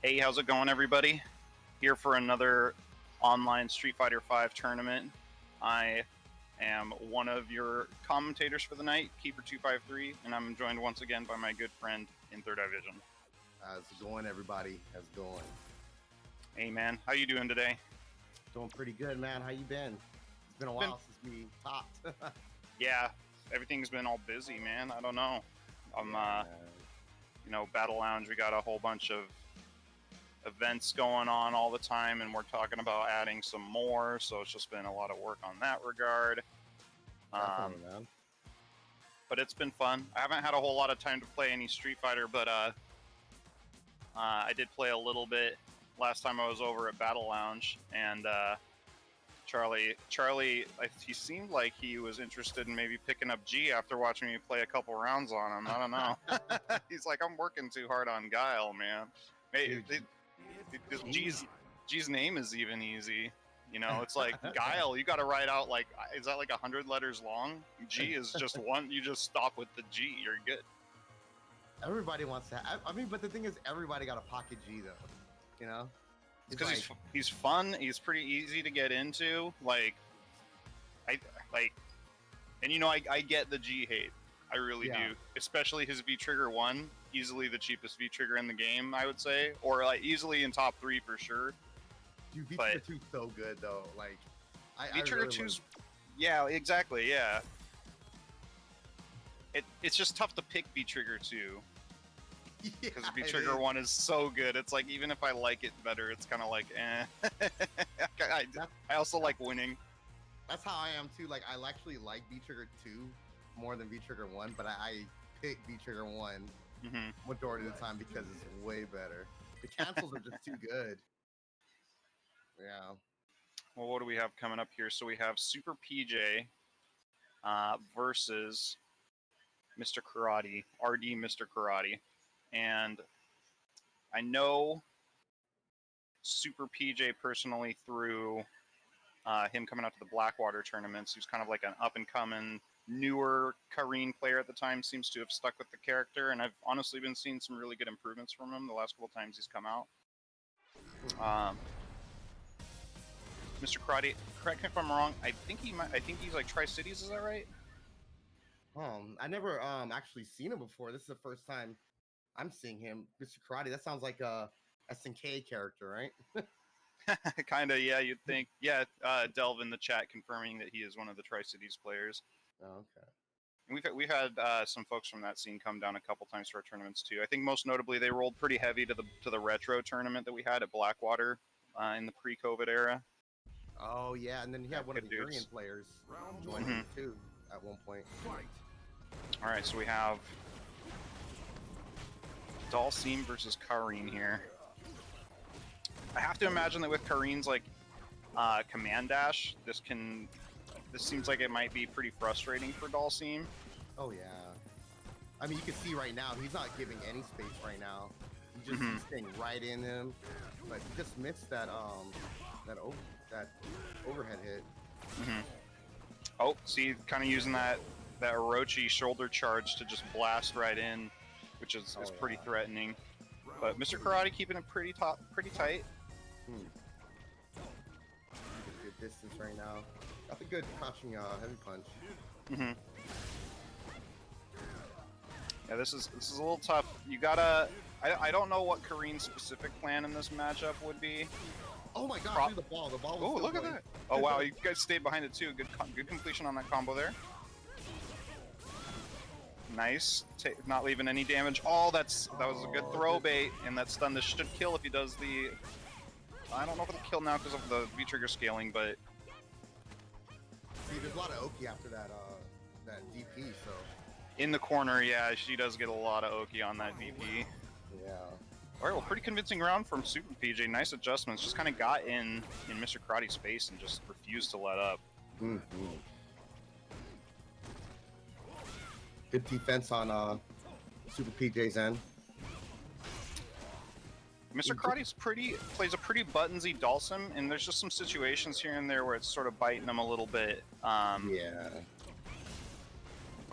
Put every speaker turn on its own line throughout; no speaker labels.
Hey, how's it going, everybody? Here for another online Street Fighter V tournament. I am one of your commentators for the night, Keeper253, and I'm joined once again by my good friend in Third Division.
How's it going, everybody? How's it going?
Hey, man, how you doing today?
Doing pretty good, man. How you been? It's been a while since we talked.
Yeah, everything's been all busy, man. I don't know. Battle Lounge, we got a whole bunch of events going on all the time, and we're talking about adding some more, so it's just been a lot of work on that regard.
Definitely, man.
But it's been fun. I haven't had a whole lot of time to play any Street Fighter, but I did play a little bit last time I was over at Battle Lounge, and Charlie, he seemed like he was interested in maybe picking up G after watching me play a couple rounds on him. I don't know. He's like, I'm working too hard on Guile, man. Hey, G's name is even easy. You know, it's like Guile, you got to write out like, is that like 100 letters long? G is just one. You just stop with the G. You're good.
Everybody wants to. I mean, but the thing is, everybody got a pocket G though. You know,
because he's fun. He's pretty easy to get into. And I get the G hate. I really do. Especially his V-Trigger 1, easily the cheapest V-Trigger in the game, I would say. Or like easily in top 3 for sure.
Dude, V-Trigger 2's so good though. Like,
V-Trigger 2's... Yeah, exactly, yeah. It's just tough to pick V-Trigger 2. Because V-Trigger 1 is so good. It's like, even if I like it better, it's kind of like, eh. I also like winning.
That's how I am too. Like, I actually like V-Trigger 2 more than V-Trigger 1, but I pick V-Trigger 1 majority of the time because it's way better. The cancels are just too good. Yeah.
Well, what do we have coming up here? So we have Super PJ versus Mr. Karate, RD Mr. Karate. And I know Super PJ personally through him coming out to the Blackwater tournaments. He was kind of like an up-and-coming, newer Kareen player at the time, seems to have stuck with the character, and I've honestly been seeing some really good improvements from him the last couple times he's come out. Mr. Karate, correct me if I'm wrong, I think he's like Tri-Cities, is that right?
I never actually seen him before. This is the first time I'm seeing him. Mr. Karate, that sounds like a SNK character, right?
Kind of, yeah, you'd think. Yeah, Delve in the chat confirming that he is one of the Tri-Cities players.
Oh, okay.
And we've had some folks from that scene come down a couple times for our tournaments too. I think most notably they rolled pretty heavy to the retro tournament that we had at Blackwater in the pre-COVID era.
Oh yeah, and then you had one of the Urian players joining too at one point.
All right, so we have Dalsim versus Kareen here. I have to imagine that with Kareen's like command dash, this seems like it might be pretty frustrating for Dalsim.
Oh yeah, I mean you can see right now he's not giving any space right now. He's just staying right in him, but he just missed that that overhead hit.
Oh, see, kind of using that Orochi shoulder charge to just blast right in, which is pretty threatening. But Mr. Karate keeping it pretty tight.
Good distance right now. Got a good crouching heavy punch.
Yeah, this is a little tough. You gotta. I don't know what Kareen's specific plan in this matchup would be.
Oh my god, the ball was
oh, look at that. Oh wow, you guys stayed behind it too. Good completion on that combo there. Nice. Not leaving any damage. Oh, that was a good throw bait, and that stun. This should kill if he does the... I don't know if it'll kill now because of the V-Trigger scaling, but...
See, there's a lot of Oki after that DP, so...
In the corner, yeah, she does get a lot of Oki on that VP.
Yeah.
All right, well, pretty convincing round from Super PJ. Nice adjustments. Just kind of got in Mr. Karate's face and just refused to let up.
Good defense on Super PJ's end.
Mr. Karate's plays a pretty buttonsy Dalsim, and there's just some situations here and there where it's sort of biting him a little bit.
Yeah.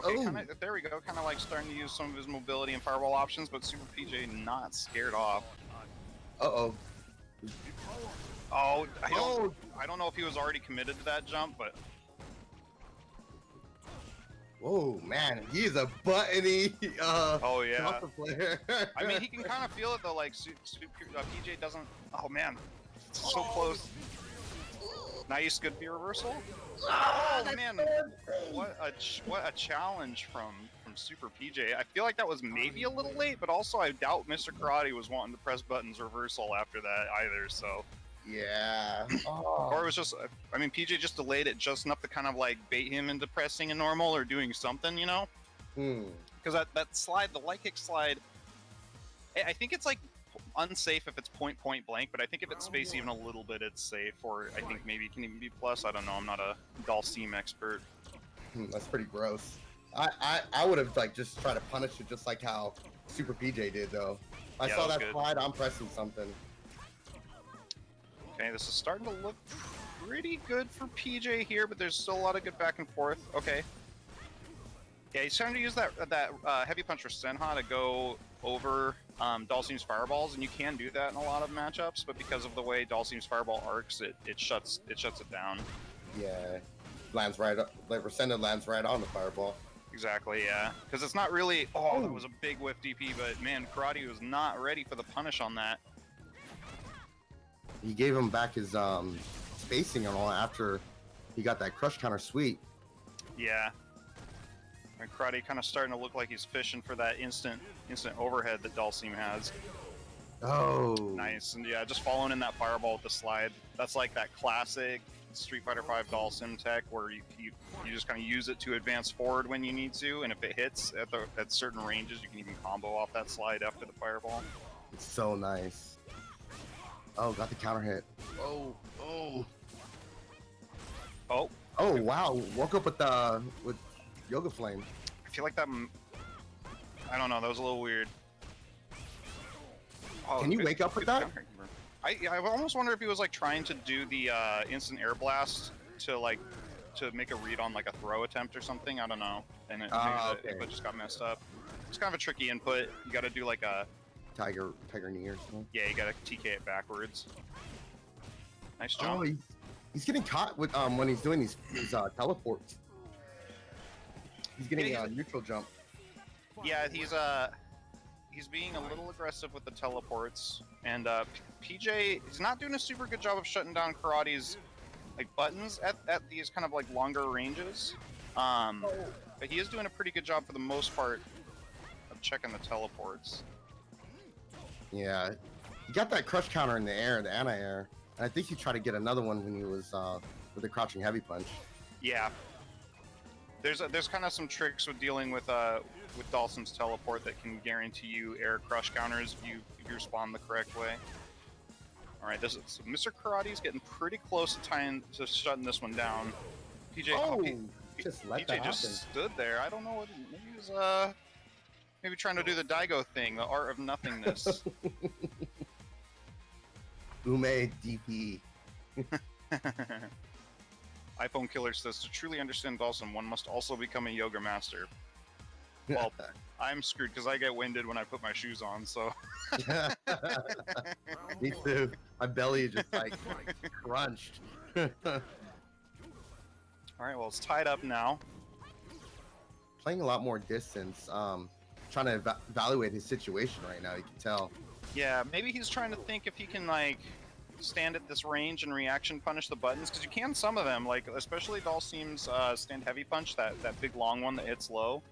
Okay, there we go. Kind of like starting to use some of his mobility and fireball options, but Super PJ not scared off.
Uh-oh.
Oh, I don't know if he was already committed to that jump, but...
Whoa, man, he's a buttony
oh, yeah.
player.
I mean, he can kind of feel it, though, like, PJ doesn't... Oh, man. It's so close. Nice, good B reversal. Oh, man. What a challenge from Super PJ. I feel like that was maybe a little late, but also I doubt Mr. Karate was wanting to press buttons reversal after that either, so...
Yeah.
Or it was just, I mean, PJ just delayed it just enough to kind of like bait him into pressing a normal or doing something, you know? Because that slide, the light kick slide, I think it's like unsafe if it's point blank, but I think if it's spaced even a little bit, it's safe. Or I think maybe it can even be plus. I don't know. I'm not a Dalsim expert.
That's pretty gross. I would have like just tried to punish it just like how Super PJ did though. I saw that slide, I'm pressing something.
Okay, this is starting to look pretty good for PJ here, but there's still a lot of good back and forth. Okay. Yeah, he's trying to use that heavy punch for Senha to go over Dalsim's fireballs, and you can do that in a lot of matchups, but because of the way Dalsim's fireball arcs, it shuts it down.
Yeah, lands right up, like Resenda lands right on the fireball.
Exactly, yeah. Because it's not really... Oh, that was a big whiff DP, but man, Karate was not ready for the punish on that.
He gave him back his spacing and all after he got that crush counter sweep.
Yeah. And Karate kind of starting to look like he's fishing for that instant overhead that Dalsim has.
Oh.
Nice. And yeah, just following in that fireball with the slide. That's like that classic Street Fighter V Dalsim tech where you just kind of use it to advance forward when you need to, and if it hits at certain ranges, you can even combo off that slide after the fireball.
It's so nice. Oh, got the counter hit. Oh. Wow! Woke up with Yoga Flame.
I feel like that. I don't know. That was a little weird. Oh,
can you wake up with that?
I almost wonder if he was like trying to do the instant air blast to make a read on like a throw attempt or something. I don't know, and it just got messed up. It's kind of a tricky input. You got to do like a
tiger knee or something.
Yeah, you got to TK it backwards. Nice jump.
Oh, he's getting caught with when he's doing these teleports. He's getting a neutral jump.
Yeah, he's being a little aggressive with the teleports, and PJ is not doing a super good job of shutting down Karate's like buttons at these kind of like longer ranges. But he is doing a pretty good job for the most part of checking the teleports.
Yeah, he got that crush counter in the air, the anti-air, and I think he tried to get another one when he was with the crouching heavy punch.
Yeah, there's kind of some tricks with dealing with Dalsim's teleport that can guarantee you air crush counters if you respond the correct way. All right, so Mr. Karate's getting pretty close to shutting this one down. PJ,
just let
PJ just stood there. I don't know what maybe he was maybe trying to do the Daigo thing, the art of nothingness.
Ume DP.
iPhone Killer says, to truly understand Dalsim, one must also become a yoga master. Well, I'm screwed because I get winded when I put my shoes on, so...
Me too. My belly is just like crunched.
Alright, well, it's tied up now.
Playing a lot more distance. Trying to evaluate his situation right now, you can tell.
Yeah, maybe he's trying to think if he can, like, stand at this range and reaction punish the buttons, because you can some of them, like, especially Dalsim's stand heavy punch, that big long one that hits low.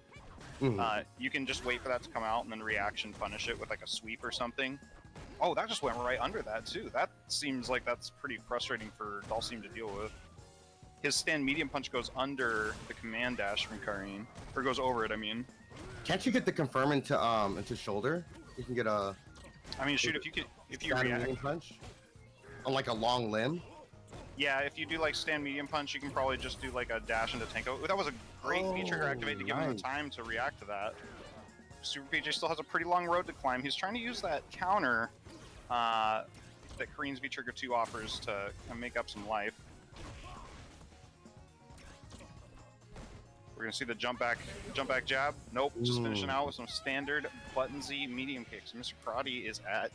You can just wait for that to come out and then reaction punish it with, like, a sweep or something. Oh, that just went right under that, too. That seems like that's pretty frustrating for Dalsim to deal with. His stand medium punch goes under the command dash from Karin. Or goes over it, I mean.
Can't you get the confirm into shoulder? You can get a...
I mean, shoot, if you react...
punch? On like a long limb?
Yeah, if you do like stand medium punch, you can probably just do like a dash into Tenko. That was a great V-trigger activate to give him the time to react to that. Super PJ still has a pretty long road to climb. He's trying to use that counter that Karin's V-trigger 2 offers to make up some life. We're gonna see the jump back jab. Nope, just finishing out with some standard button Z medium kicks. Mr. Karate is at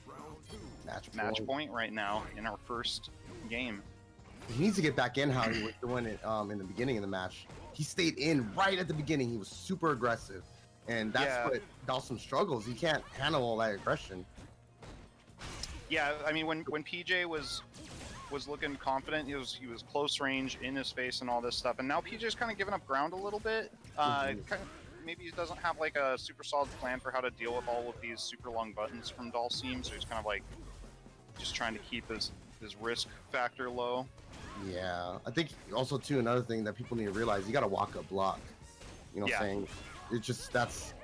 match point right now in our first game.
He needs to get back in how he was doing it in the beginning of the match. He stayed in right at the beginning. He was super aggressive, and that's what Dawson struggles. He can't handle all that aggression.
Yeah, I mean, when PJ was looking confident, he was close range, in his face, and all this stuff. And now PJ's kind of giving up ground a little bit. Kind of, maybe he doesn't have like a super solid plan for how to deal with all of these super long buttons from Dalsim, so he's kind of like just trying to keep his risk factor low.
Yeah, I think also too another thing that people need to realize, you got to walk up block. You know what I'm saying? It's just, that's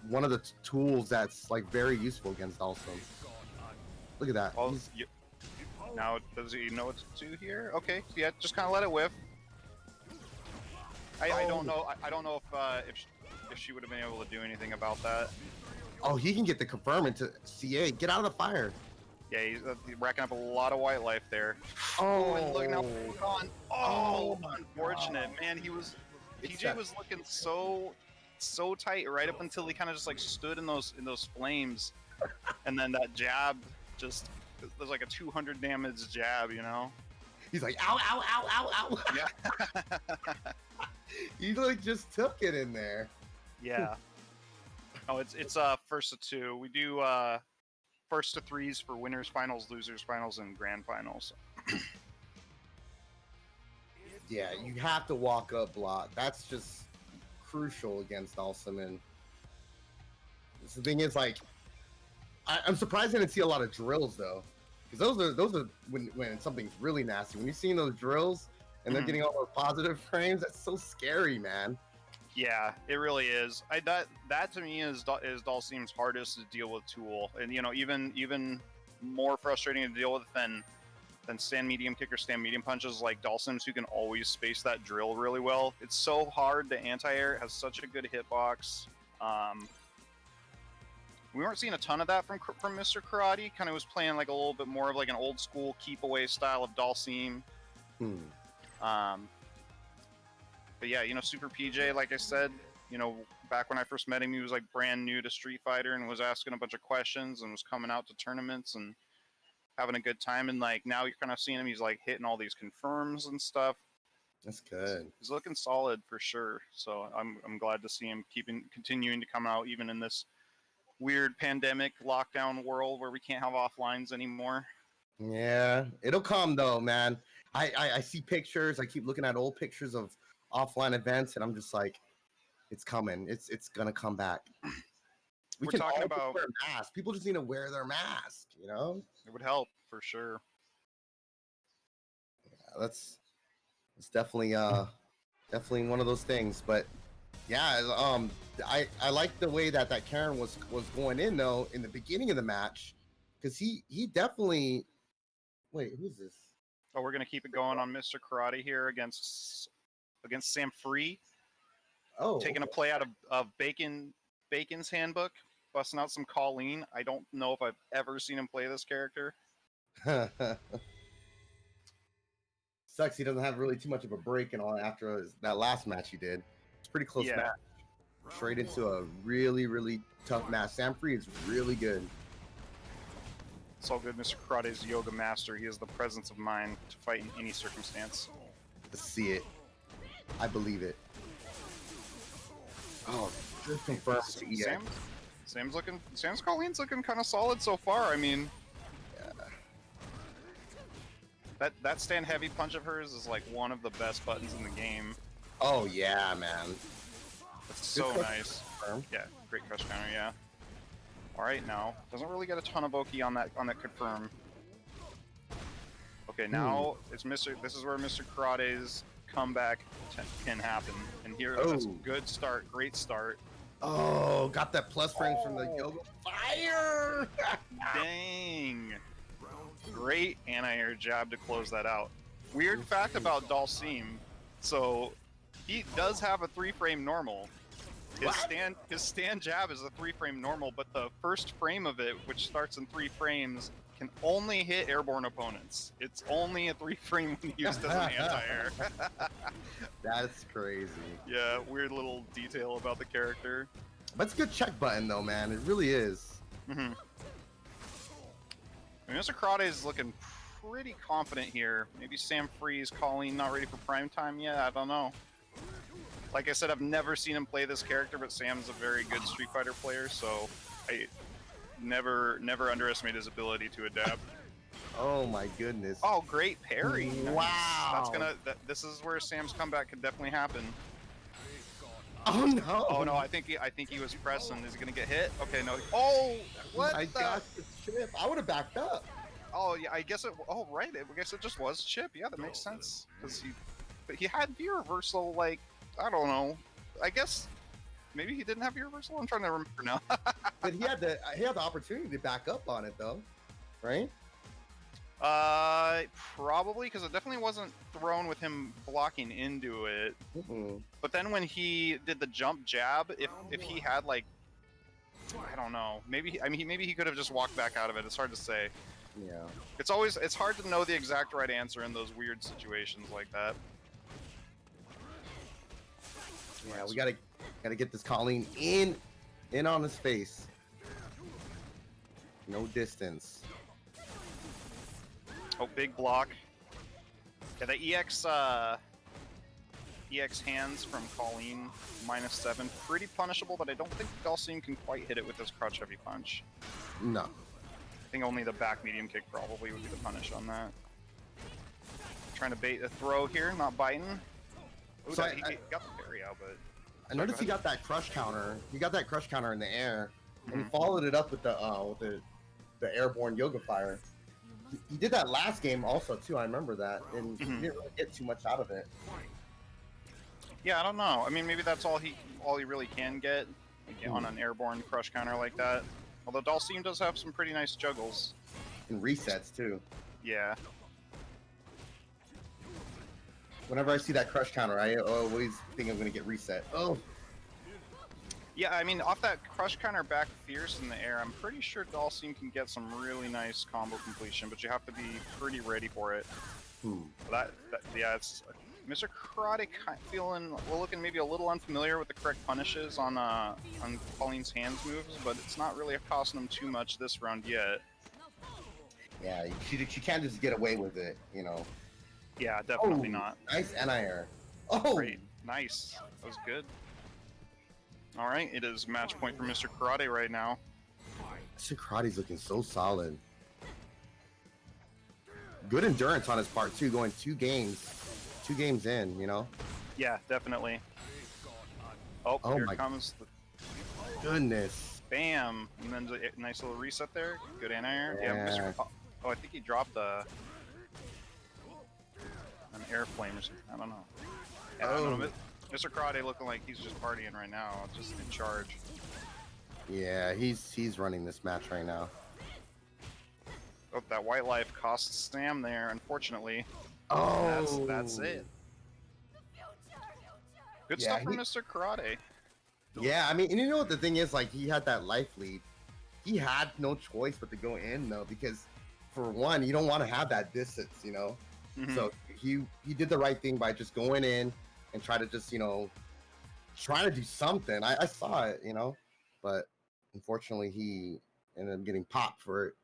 one of the tools that's like very useful against Dalsim. Look at that.
Well, now does he know what to do here? Okay, yeah, just kind of let it whiff. I don't know. I don't know if she would have been able to do anything about that.
Oh, he can get the confirm into CA. Get out of the fire.
Yeah, he's racking up a lot of white life there.
Oh,
and look now, on. Oh, unfortunate, man. PJ was looking so tight right up until he kind of just like stood in those flames, and then that jab just, there's like a 200 damage jab, you know.
He's like, ow, ow, ow, ow, ow.
Yeah.
He like just took it in there.
Yeah. Oh, it's first to two. We do first to threes for winners finals, losers finals, and grand finals.
Yeah, you have to walk up block. That's just crucial against Dalsim. And the thing is, like, I'm surprised I didn't see a lot of drills though, because those are when something's really nasty. When you're seeing those drills and they're getting all those positive frames, that's so scary, man.
Yeah, it really is. That to me is Dalsim's hardest to deal with tool, and you know, even more frustrating to deal with than stand medium kick or stand medium punches, like Dalsim's, who can always space that drill really well. It's so hard to anti-air. It has such a good hitbox. We weren't seeing a ton of that from Mr. Karate. Kind of was playing like a little bit more of like an old school keep away style of Dalsim. But yeah, you know, Super PJ, like I said, you know, back when I first met him, he was like brand new to Street Fighter and was asking a bunch of questions and was coming out to tournaments and having a good time. And like now you're kind of seeing him, he's like hitting all these confirms and stuff.
That's good.
He's looking solid for sure. So I'm glad to see him continuing to come out even in this weird pandemic lockdown world where we can't have offlines anymore.
Yeah, it'll come though, man. I see pictures. I keep looking at old pictures of offline events, and I'm just like, it's coming. It's gonna come back. We're talking about wear masks. People just need to wear their mask. You know,
it would help for sure.
Yeah, that's definitely one of those things. But yeah, I like the way that Karen was going in though in the beginning of the match, because he definitely. Wait, who's this?
Oh, we're gonna keep it going on Mr. Karate here against Sam Free.
Oh,
taking a play out of Bacon's handbook, busting out some Colleen. I don't know if I've ever seen him play this character.
Sucks he doesn't have really too much of a break and all after that last match he did. It's pretty close match. Straight into a really, really tough match. Sam Free is really good.
It's all good. Mr. Karate's yoga master. He has the presence of mind to fight in any circumstance.
Let's see it. I believe it. Oh, just confirmed to EA.
Sam's Colleen's looking kind of solid so far. I mean, that stand heavy punch of hers is like one of the best buttons in the game.
Oh yeah, man.
It's so nice. Yeah, great crush counter. Yeah. All right, now doesn't really get a ton of Oki on that confirm. Okay, now it's This is where Mr. Karate's comeback can happen, and here that's a good start, great start.
Oh, got that plus frames from the yoga fire.
Dang, great anti-air jab to close that out. Weird fact about Dalsim, so he does have a 3-frame normal. His stand jab is a 3-frame normal, but the first frame of it, which starts in 3 frames, can only hit airborne opponents. It's only a 3-frame when used as an anti-air.
That's crazy.
Yeah, weird little detail about the character.
But it's a good check button though, man. It really is.
Mm-hmm. I mean, Mr. Karate is looking pretty confident here. Maybe Sam Freeze, Colleen not ready for prime time yet. I don't know. Like I said, I've never seen him play this character, but Sam's a very good Street Fighter player, so I never underestimate his ability to adapt.
Oh my goodness.
Oh, great parry.
Wow.
This is where Sam's comeback could definitely happen.
Oh no.
Oh no, I think he was pressing. Is he gonna get hit? Okay, no. Oh, what?
I got the chip. I would have backed up.
Oh yeah, I guess it. Oh right, I guess it just was chip. Yeah, that makes sense. Because he had V reversal. Like I don't know. I guess maybe he didn't have V reversal. I'm trying to remember now.
But he had the opportunity to back up on it though, right?
Probably because it definitely wasn't thrown with him blocking into it.
Mm-hmm.
But then when he did the jump jab, if he had like, I don't know, maybe he could have just walked back out of it. It's hard to say.
Yeah.
It's hard to know the exact right answer in those weird situations like that.
Yeah, we gotta get this Colleen in on his face. No distance.
Oh, big block. Yeah, the EX hands from Colleen -7, pretty punishable, but I don't think Dalsim can quite hit it with this crouch heavy punch.
No.
I think only the back medium kick probably would be the punish on that. Trying to bait a throw here, not biting. Ooh,
So
he got the parry out, but...
I noticed he got that crush counter. He got that crush counter in the air, and he followed it up with the airborne yoga fire. He did that last game also too. I remember that, and he didn't really get too much out of it.
Yeah, I don't know. I mean, maybe that's all he really can get on an airborne crush counter like that. Although Dalsim does have some pretty nice juggles.
And resets too.
Yeah.
Whenever I see that crush counter, I always think I'm gonna get reset. Oh.
Yeah, I mean, off that crush counter back fierce in the air, I'm pretty sure Dalsim can get some really nice combo completion, but you have to be pretty ready for it. Yeah, it's Mr. Karate looking maybe a little unfamiliar with the correct punishes on Colleen's hands moves, but it's not really costing him too much this round yet.
Yeah, she can't just get away with it, you know.
Yeah, definitely not.
Nice anti-air. Oh,
great, nice. That was good. All right, it is match point for Mr. Karate right now.
Mr. Karate's looking so solid. Good endurance on his part too, going 2 games in, you know.
Yeah, definitely. Oh, here comes the
goodness.
Bam, and then a nice little reset there. Good anti-air. Yeah. Oh, I think he dropped an air flame or something. I don't know. Yeah, I don't know. Mr. Karate looking like he's just partying right now, just in charge.
Yeah, he's running this match right now.
Oh, that white life costs Sam there, unfortunately.
Oh,
that's it. Good stuff for Mr. Karate.
Yeah, I mean, and you know what the thing is, like, he had that life lead. He had no choice but to go in though, because for one, you don't want to have that distance, you know. So he did the right thing by just going in and try to just, you know, try to do something. I saw it, you know, but unfortunately he ended up getting popped for it.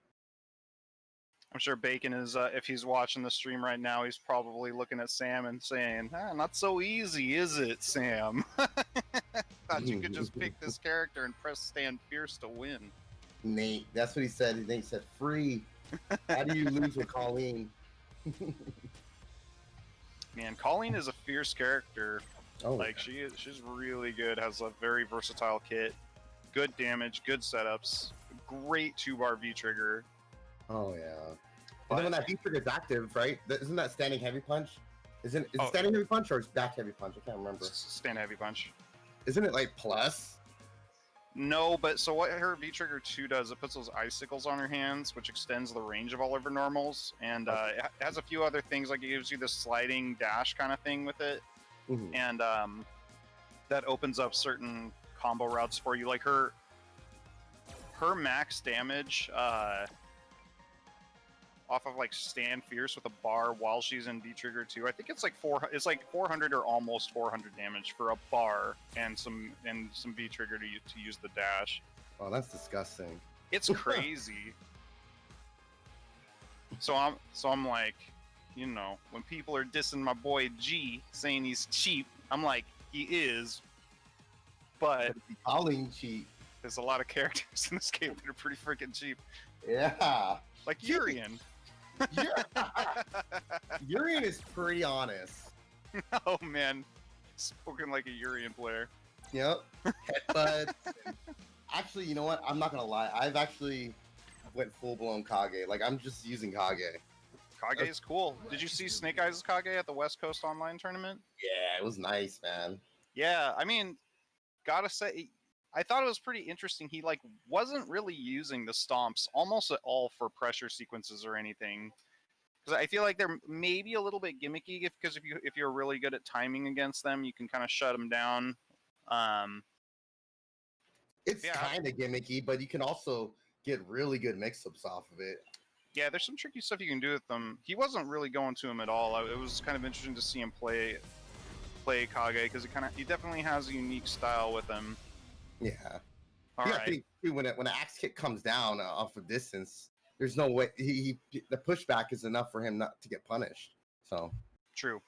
I'm sure Bacon is, if he's watching the stream right now, he's probably looking at Sam and saying, not so easy, is it, Sam? Thought you could just pick this character and press stand fierce to win.
Nate, that's what he said. Nate said, free. How do you lose with Colleen?
Man, Colleen is a fierce character.
Oh,
like she's really good. Has a very versatile kit, good damage, good setups, great 2-bar V trigger.
Oh yeah. And then when that V trigger is active, right? Isn't that standing heavy punch? Is it standing heavy punch or is back heavy punch? I can't remember.
Stand heavy punch.
Isn't it like plus?
No, but so what her V Trigger 2 does, it puts those icicles on her hands, which extends the range of all of her normals, and it has a few other things, like it gives you this sliding dash kind of thing with it, and that opens up certain combo routes for you. Like her max damage off of like Stand Fierce with a bar while she's in V Trigger 2. I think it's like 400 or almost 400 damage for a bar and some V Trigger to use the dash.
Oh, that's disgusting.
It's crazy. So I'm like, you know, when people are dissing my boy G, saying he's cheap, I'm like, he is, but
calling cheap.
There's a lot of characters in this game that are pretty freaking cheap.
Yeah.
Like Urian.
Urian is pretty honest.
Oh man, spoken like a Urian player.
Yep. Headbutts. Actually, you know what? I'm not gonna lie. I've actually went full blown Kage. Like I'm just using Kage.
Kage is cool. Did you see Snake Eyes' Kage at the West Coast Online Tournament?
Yeah, it was nice, man.
Yeah, I mean, gotta say, I thought it was pretty interesting. He like wasn't really using the stomps almost at all for pressure sequences or anything. Because I feel like they're maybe a little bit gimmicky because if you're really good at timing against them, you can kind of shut them down.
It's kind of gimmicky, but you can also get really good mix-ups off of it.
Yeah, there's some tricky stuff you can do with them. He wasn't really going to him at all. It was kind of interesting to see him play Kage because he definitely has a unique style with him.
Yeah.
All right.
I think too, when an axe kick comes down off of distance, there's no way the pushback is enough for him not to get punished. So
true.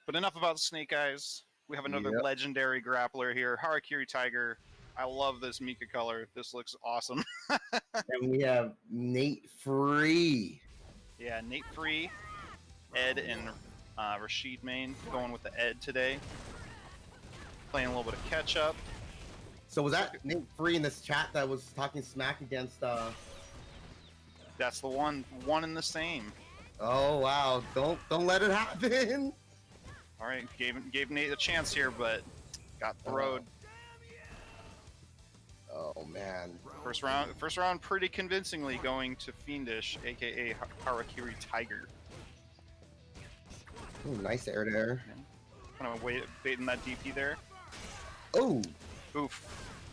But enough about Snake Eyes. We have another legendary grappler here, Harakiri Tiger. I love this Mika color. This looks awesome.
And we have Nate Free.
Yeah, Nate Free, Ed, and Rashid Main going with the Ed today. Playing a little bit of catch up.
So was that Nate Free in this chat that was talking smack against?
That's the one and the same.
Oh wow! Don't let it happen.
All right, gave Nate a chance here, but got throwed.
Oh man!
First round, pretty convincingly going to Fiendish, aka Harakiri Tiger.
Ooh, nice air there.
Kind of baiting that DP there.
Oh!
Oof!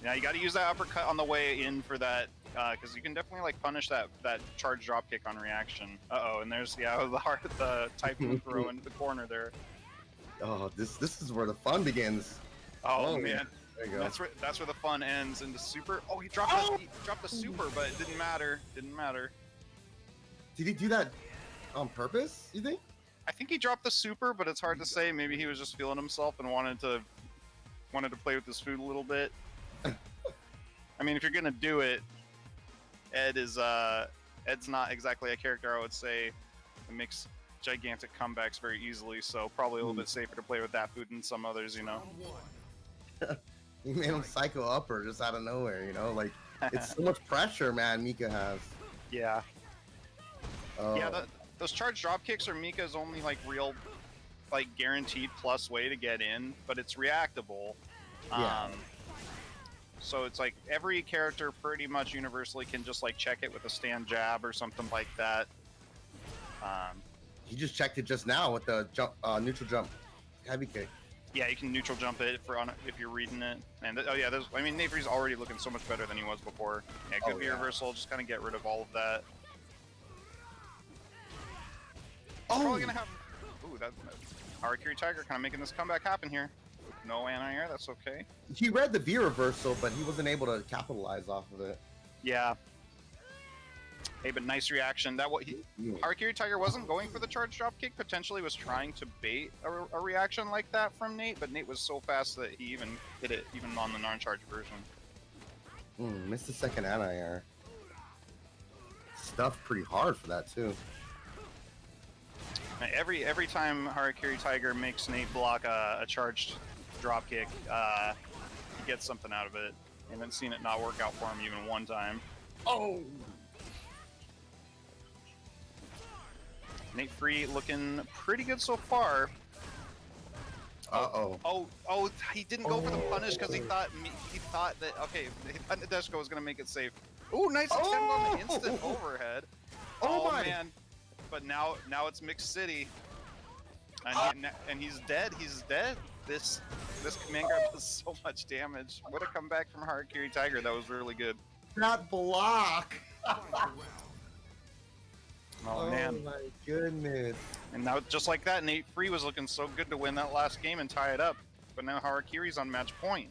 Now you got to use that uppercut on the way in for that, because you can definitely like punish that charge drop kick on reaction. And there's the typhoon throw into the corner there.
Oh, this is where the fun begins.
Oh man,
there you go.
That's where the fun ends. Into super. Oh, he dropped the super, but it didn't matter. Didn't matter.
Did he do that on purpose? You think?
I think he dropped the super, but it's hard to say. Maybe he was just feeling himself and wanted to play with his food a little bit. I mean, if you're gonna do it, Ed's not exactly a character I would say that makes gigantic comebacks very easily, so probably a little bit safer to play with that food than some others, you know.
You made him psycho upper just out of nowhere, you know, like it's so much pressure, man. Mika has.
Yeah.
Oh.
Yeah, those charge drop kicks are Mika's only like real, like guaranteed plus way to get in, but it's reactable.
Yeah.
So it's like every character pretty much universally can just like check it with a stand jab or something like that.
He just checked it just now with the jump, neutral jump, heavy kick.
Yeah, you can neutral jump it if you're reading it. And I mean, Nate Free's already looking so much better than he was before. Yeah, could be reversal, just kind of get rid of all of that. Probably gonna have. Ooh, that Harakiri Tiger kind of making this comeback happen here. No anti-air, that's okay.
He read the V reversal, but he wasn't able to capitalize off of it.
Yeah. Hey, but nice reaction. Harakiri Tiger wasn't going for the charge drop kick. Potentially was trying to bait a reaction like that from Nate, but Nate was so fast that he even hit it, even on the non-charge version.
Missed the second anti-air. Stuffed pretty hard for that too.
Every time Harakiri Tiger makes Nate block a charged drop kick, he gets something out of it. I haven't seen it not work out for him even one time.
Oh!
Nate Free looking pretty good so far.
Uh-oh.
Oh, he didn't go for the punish because he thought that, okay, Nadeshko was going to make it safe. Ooh, nice attempt on the instant overhead.
Oh my.
Man. But now it's Mixed City. And he's dead. He's dead. This command grab does so much damage. What a comeback from Harakiri Tiger. That was really good.
That block.
Oh man.
My goodness.
And now, just like that, Nate Free was looking so good to win that last game and tie it up. But now Harakiri's on match point.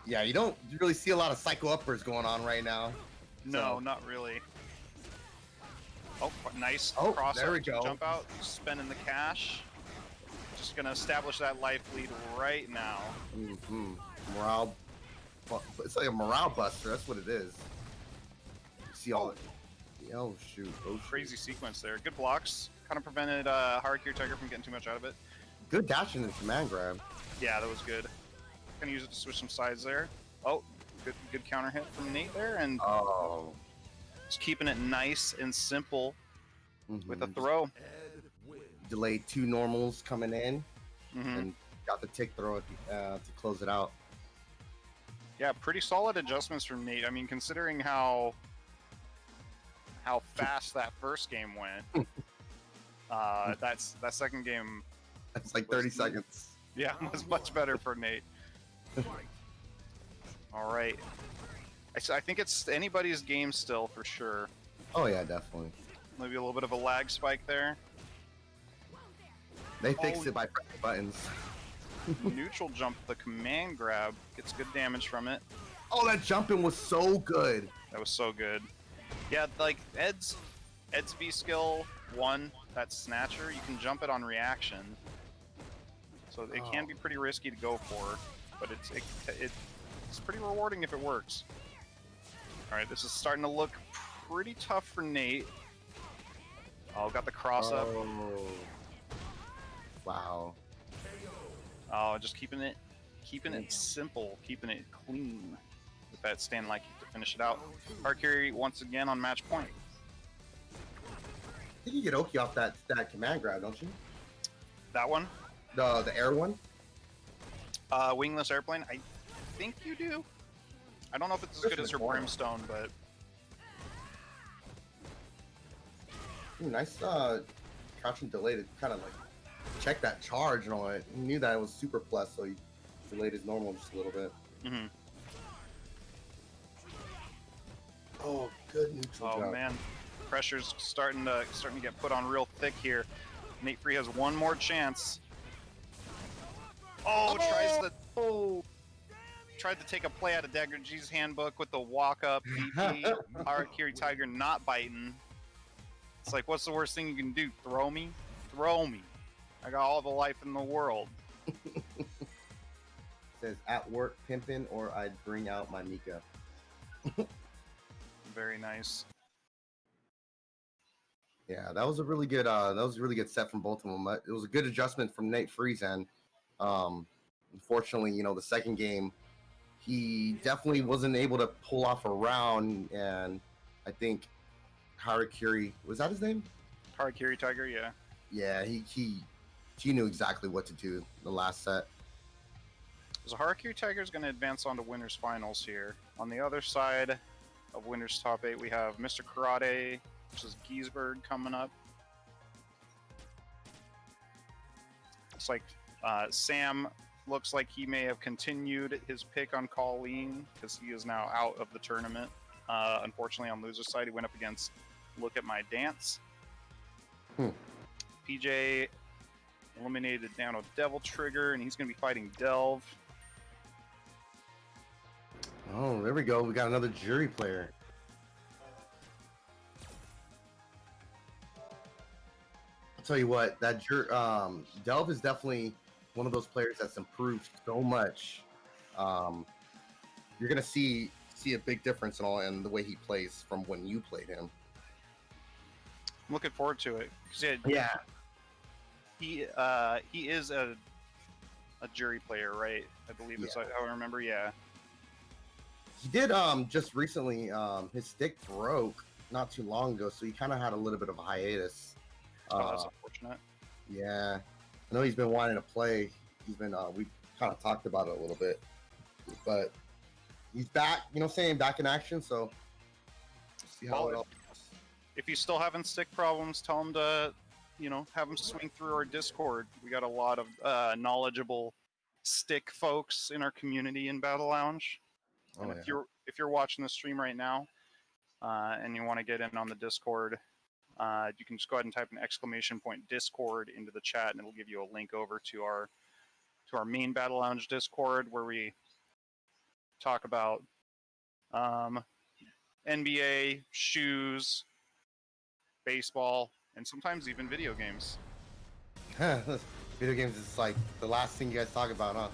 Yeah, you don't really see a lot of psycho uppers going on right now.
No, not really. Oh, nice cross
there we go.
Jump out, spending the cash. Just gonna establish that life lead right now.
Morale, it's like a morale buster. That's what it is. See all. Oh shoot!
Crazy sequence there. Good blocks. Kind of prevented Harakiri Tiger from getting too much out of it.
Good dashing and command grab.
Yeah, that was good. Gonna use it to switch some sides there. Oh, good counter hit from Nate there, and just keeping it nice and simple with a throw.
Delayed 2 normals coming in, and got the tick throw to close it out.
Yeah, pretty solid adjustments from Nate. I mean, considering how fast that first game went, that second game.
That's like 30 seconds.
Yeah, was much better for Nate. All right. I think it's anybody's game still for sure.
Oh yeah, definitely.
Maybe a little bit of a lag spike there.
They fixed it by pressing buttons.
Neutral jump, the command grab, gets good damage from it.
Oh, that jumping was so good.
That was so good. Yeah, like Ed's V skill 1, that snatcher, you can jump it on reaction. So it can be pretty risky to go for, but it's pretty rewarding if it works. All right, this is starting to look pretty tough for Nate. Oh, got the cross up.
Wow.
Oh, just keeping it simple, keeping it clean with that stand like to finish it out. Harakiri once again on match point.
I think you get Oki off that command grab, don't you?
That one?
The air one?
Wingless airplane? I think you do. I don't know if it's as good as her Brimstone, but...
Ooh, nice crouching delay to kind of like check that charge and all that. He knew that it was super plus, so he delayed his normal just a little bit. Oh, good neutral jump.
Oh man, pressure's starting to get put on real thick here. Nate Free has one more chance. Tried to take a play out of Dagger G's handbook with the walk up BP. Harakiri Tiger not biting. It's like, what's the worst thing you can do? Throw me? Throw me. I got all the life in the world.
Says at work pimping, or I'd bring out my Mika.
Very nice.
Yeah, that was a really good set from both of them. It was a good adjustment from Nate Free's end. Unfortunately, the second game, he definitely wasn't able to pull off a round, and I think Harakiri, was that his name?
Harakiri Tiger, yeah.
Yeah, he knew exactly what to do the last set.
So Harakiri Tiger is going to advance on to winners finals here. On the other side of winners top 8, we have Mr. Karate versus Giesberg coming up. It's like Sam looks like he may have continued his pick on Colleen because he is now out of the tournament. Unfortunately, on loser's side, he went up against Look at My Dance. PJ eliminated down with Devil Trigger, and he's going to be fighting Delve.
Oh, there we go. We got another jury player. I'll tell you what, that Delve is definitely one of those players that's improved so much. You're gonna see a big difference in the way he plays from when you played him.
I'm looking forward to it.
Yeah.
He is a jury player, right? I believe that's how I remember. Yeah.
He did just recently. His stick broke not too long ago, so he kind of had a little bit of a hiatus.
That's unfortunate.
Yeah, I know he's been wanting to play. He's been we kind of talked about it a little bit, but he's back. Back in action. So see how it all.
If he's still having stick problems, tell him to have them swing through our Discord. We got a lot of knowledgeable stick folks in our community in Battle Lounge. And if you're watching the stream right now and you want to get in on the Discord, you can just go ahead and type an exclamation point Discord into the chat, and it'll give you a link over to our main Battle Lounge Discord, where we talk about NBA, shoes, baseball, and sometimes even video games.
Video games is like the last thing you guys talk about, huh?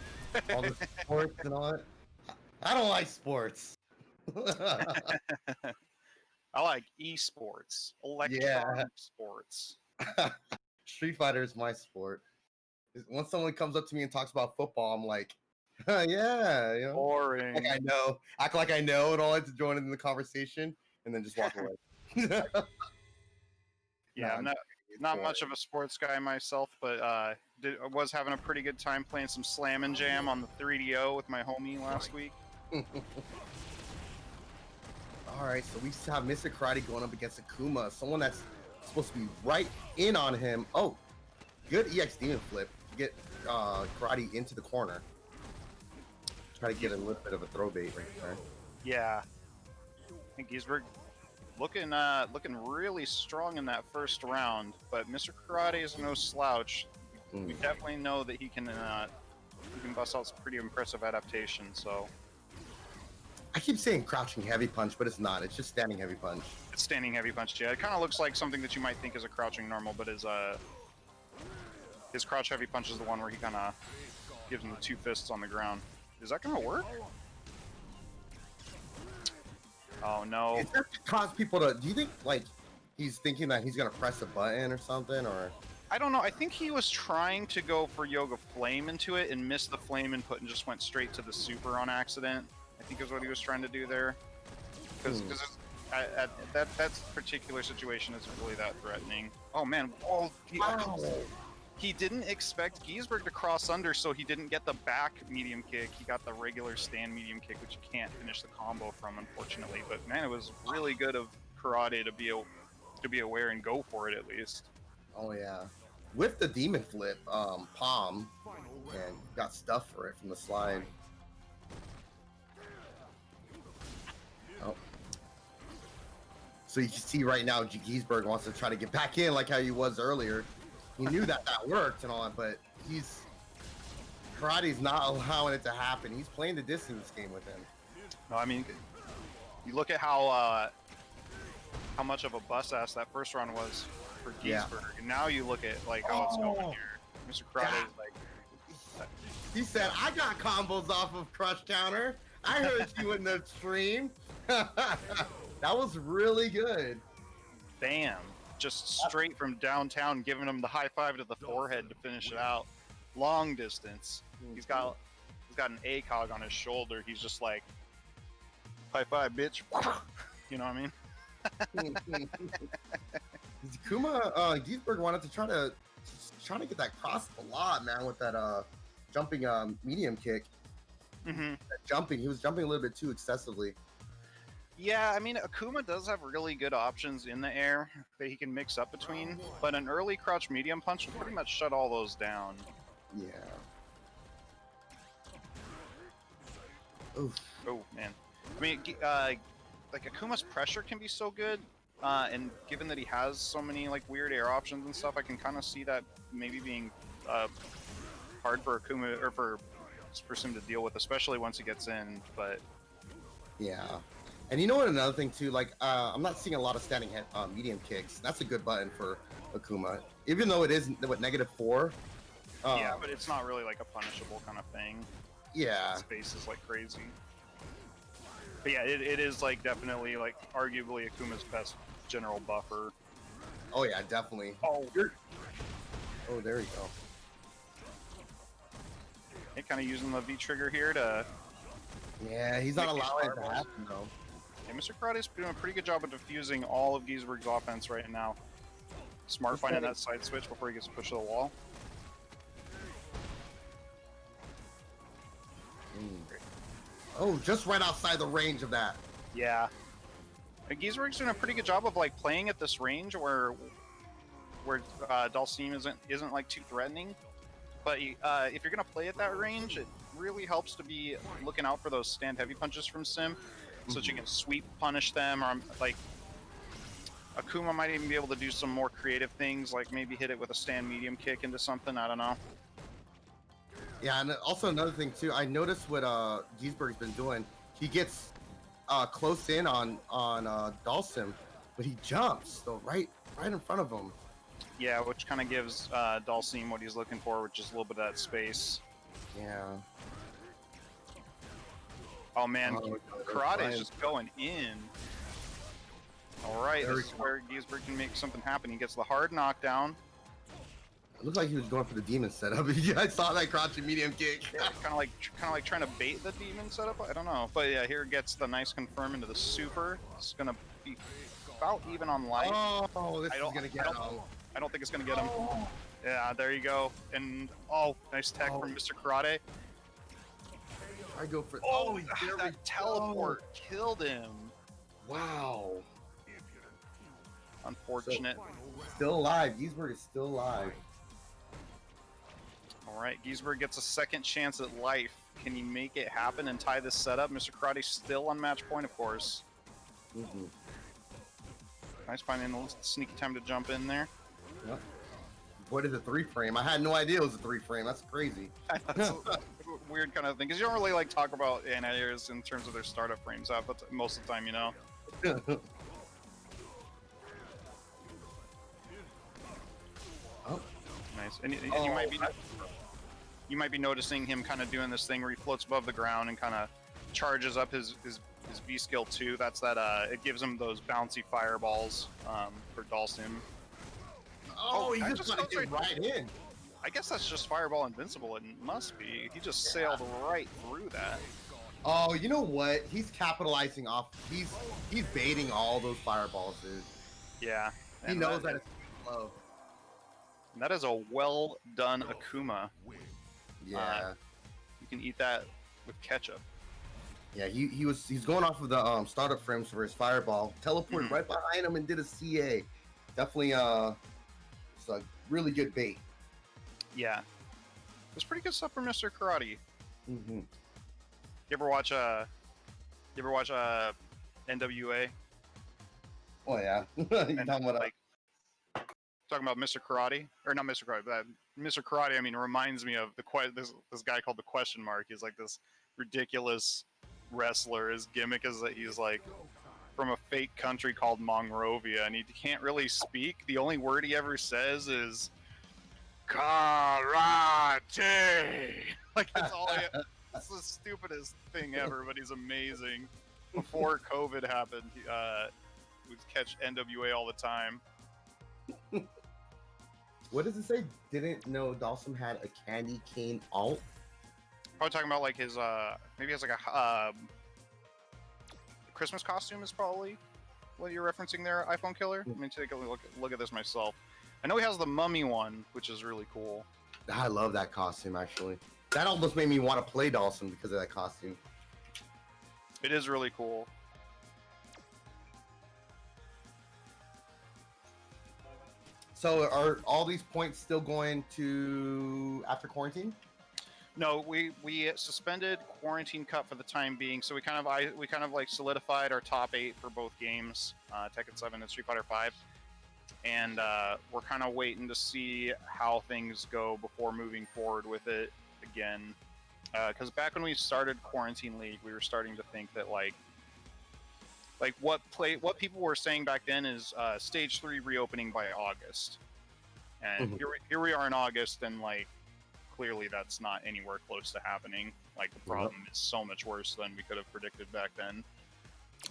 All the sports and all that. I don't like sports.
I like esports, electronic sports.
Street Fighter is my sport. Once someone comes up to me and talks about football, I'm like, yeah,
boring.
Like I know, act like I know, and all like to join in the conversation, and then just walk away.
Yeah, I'm not much of a sports guy myself, but was having a pretty good time playing some Slam and Jam on the 3DO with my homie last week.
All right, so we have Mr. Karate going up against Akuma, someone that's supposed to be right in on him. Oh, good EX Demon flip to get Karate into the corner. Try to get a little bit of a throw bait right there.
Yeah, I think Giesberg looking really strong in that first round, but Mr. Karate is no slouch. We definitely know that he can bust out some pretty impressive adaptations. So
I keep saying crouching heavy punch, but it's not. It's just standing heavy punch.
It's standing heavy punch. Yeah, it kind of looks like something that you might think is a crouching normal, but his crouch heavy punch is the one where he kind of gives him the two fists on the ground. Is that gonna work? Oh no!
Is that to cause people to? Do you think like he's thinking that he's gonna press a button or something, or?
I don't know. I think he was trying to go for Yoga Flame into it and missed the flame input and just went straight to the super on accident. I think is what he was trying to do there. Because that particular situation isn't really that threatening. Oh man! Oh, he didn't expect Giesberg to cross under, so he didn't get the back medium kick. He got the regular stand medium kick, which you can't finish the combo from, unfortunately. But man, it was really good of Karate to be aware and go for it at least.
Oh yeah, with the demon flip, palm, and got stuff for it from the slide. Oh. So you can see right now, Giesberg wants to try to get back in like how he was earlier. He knew that worked and all that, but Karate's not allowing it to happen. He's playing the distance game with him.
No, I mean, you look at how much of a bust ass that first round was for Giesberg, yeah. And now you look at like how it's going here. Mr. Karate is like.
He said, "I got combos off of Crush Counter. I heard you in the stream." That was really good.
Bam. Just straight from downtown, giving him the high five to the forehead to finish it out. Long distance. He's got an ACOG on his shoulder. He's just like, high five, bitch. You know what I mean?
Giesberg wanted to try to get that cross a lot, man, with that jumping medium kick. Mm-hmm. He was jumping a little bit too excessively.
Yeah, I mean, Akuma does have really good options in the air that he can mix up between, but an early crouch medium punch will pretty much shut all those down.
Yeah. Oof.
Oh, man. I mean, like, Akuma's pressure can be so good, and given that he has so many, like, weird air options and stuff, I can kind of see that maybe being hard for Akuma, or for him to deal with, especially once he gets in, but...
Yeah. And you know what, another thing too, like, I'm not seeing a lot of standing medium kicks. That's a good button for Akuma. Even though it is with -4.
Yeah, but it's not really like a punishable kind of thing.
Yeah.
Space is like crazy. But yeah, it is like definitely like arguably Akuma's best general buffer.
Oh yeah, definitely.
Oh,
there you go.
Hey, kind of using the V trigger here to...
Yeah, he's not allowing it to happen though.
Yeah, Mr. Karate's doing a pretty good job of diffusing all of Giesberg's offense right now. Smart finding that side switch before he gets pushed to the wall.
Oh, just right outside the range of that.
Yeah. And Giesberg's doing a pretty good job of like playing at this range where where Dulcim isn't like too threatening. But if you're gonna play at that range, it really helps to be looking out for those stand heavy punches from Sim, so that you can sweep punish them, or like Akuma might even be able to do some more creative things, like maybe hit it with a stand medium kick into something. I don't know.
Yeah, and also another thing too, I noticed what Giesberg's been doing. He gets close in on Dulcim, but he jumps so right in front of him.
Yeah, which kind of gives Dulcim what he's looking for, which is a little bit of that space.
Yeah.
Oh man, Karate is just going in. All right, this is where Giesberg can make something happen. He gets the hard knockdown.
It looked like he was going for the demon setup. I saw that crouching medium kick.
Yeah, kind of like trying to bait the demon setup. I don't know, but yeah, here gets the nice confirm into the super. It's gonna be about even on life.
Oh, this is gonna get him.
I don't think it's gonna get him. Yeah, there you go. And nice tech from Mr. Karate.
I go for
that teleport killed him.
Wow.
Unfortunate.
So, still alive. Giesberg is still alive.
All right, Giesberg gets a second chance at life. Can he make it happen and tie this setup? Mr. Karate's still on match point, of course. Nice finding a sneaky time to jump in there.
Yep. What is a 3-frame? I had no idea it was a 3-frame. That's crazy.
That's a weird kind of thing, because you don't really like talk about anti-airs in terms of their startup frames out, but most of the time, you know.
Oh,
nice. And you might be noticing him kind of doing this thing where he floats above the ground and kind of charges up his V skill too. That's that. It gives him those bouncy fireballs for Dulcim.
Oh, he just got to get right in.
I guess that's just Fireball Invincible. It must be. He just sailed right through that.
Oh, you know what? He's capitalizing off. He's baiting all those fireballs, dude.
Yeah.
He knows that it's low.
And that is a well done Akuma.
Yeah.
You can eat that with ketchup.
Yeah, he's going off of the startup frames for his fireball. Teleported right behind him and did a CA. Definitely it's a really good bait.
Yeah. It's pretty good stuff for Mr. Karate.
You
ever watch NWA?
Oh yeah.
Talking about Mr. Karate, or not Mr. Karate, but Mr. Karate. I mean, reminds me of this guy called the Question Mark. He's like this ridiculous wrestler. His gimmick is that he's like from a fake country called Monrovia, and he can't really speak. The only word he ever says is karate. Like that's all. It's the stupidest thing ever, but he's amazing. Before COVID happened, he would catch NWA all the time.
What does it say? Didn't know Dawson had a candy cane alt?
Probably talking about like his maybe he has like a Christmas costume is probably what you're referencing there, iPhone Killer. Let me take a look at this myself. I know he has the mummy one, which is really cool.
I love that costume actually. That almost made me want to play Dawson because of that costume.
It is really cool.
So are all these points still going to after quarantine?
No, we suspended Quarantine Cup for the time being, so we kind of like solidified our top 8 for both games, Tekken 7 and Street Fighter 5, and we're kind of waiting to see how things go before moving forward with it again. Because back when we started Quarantine League, we were starting to think that like what people were saying back then is Stage 3 reopening by August, and here we are in August, and like. Clearly, that's not anywhere close to happening. Like, the problem is so much worse than we could have predicted back then.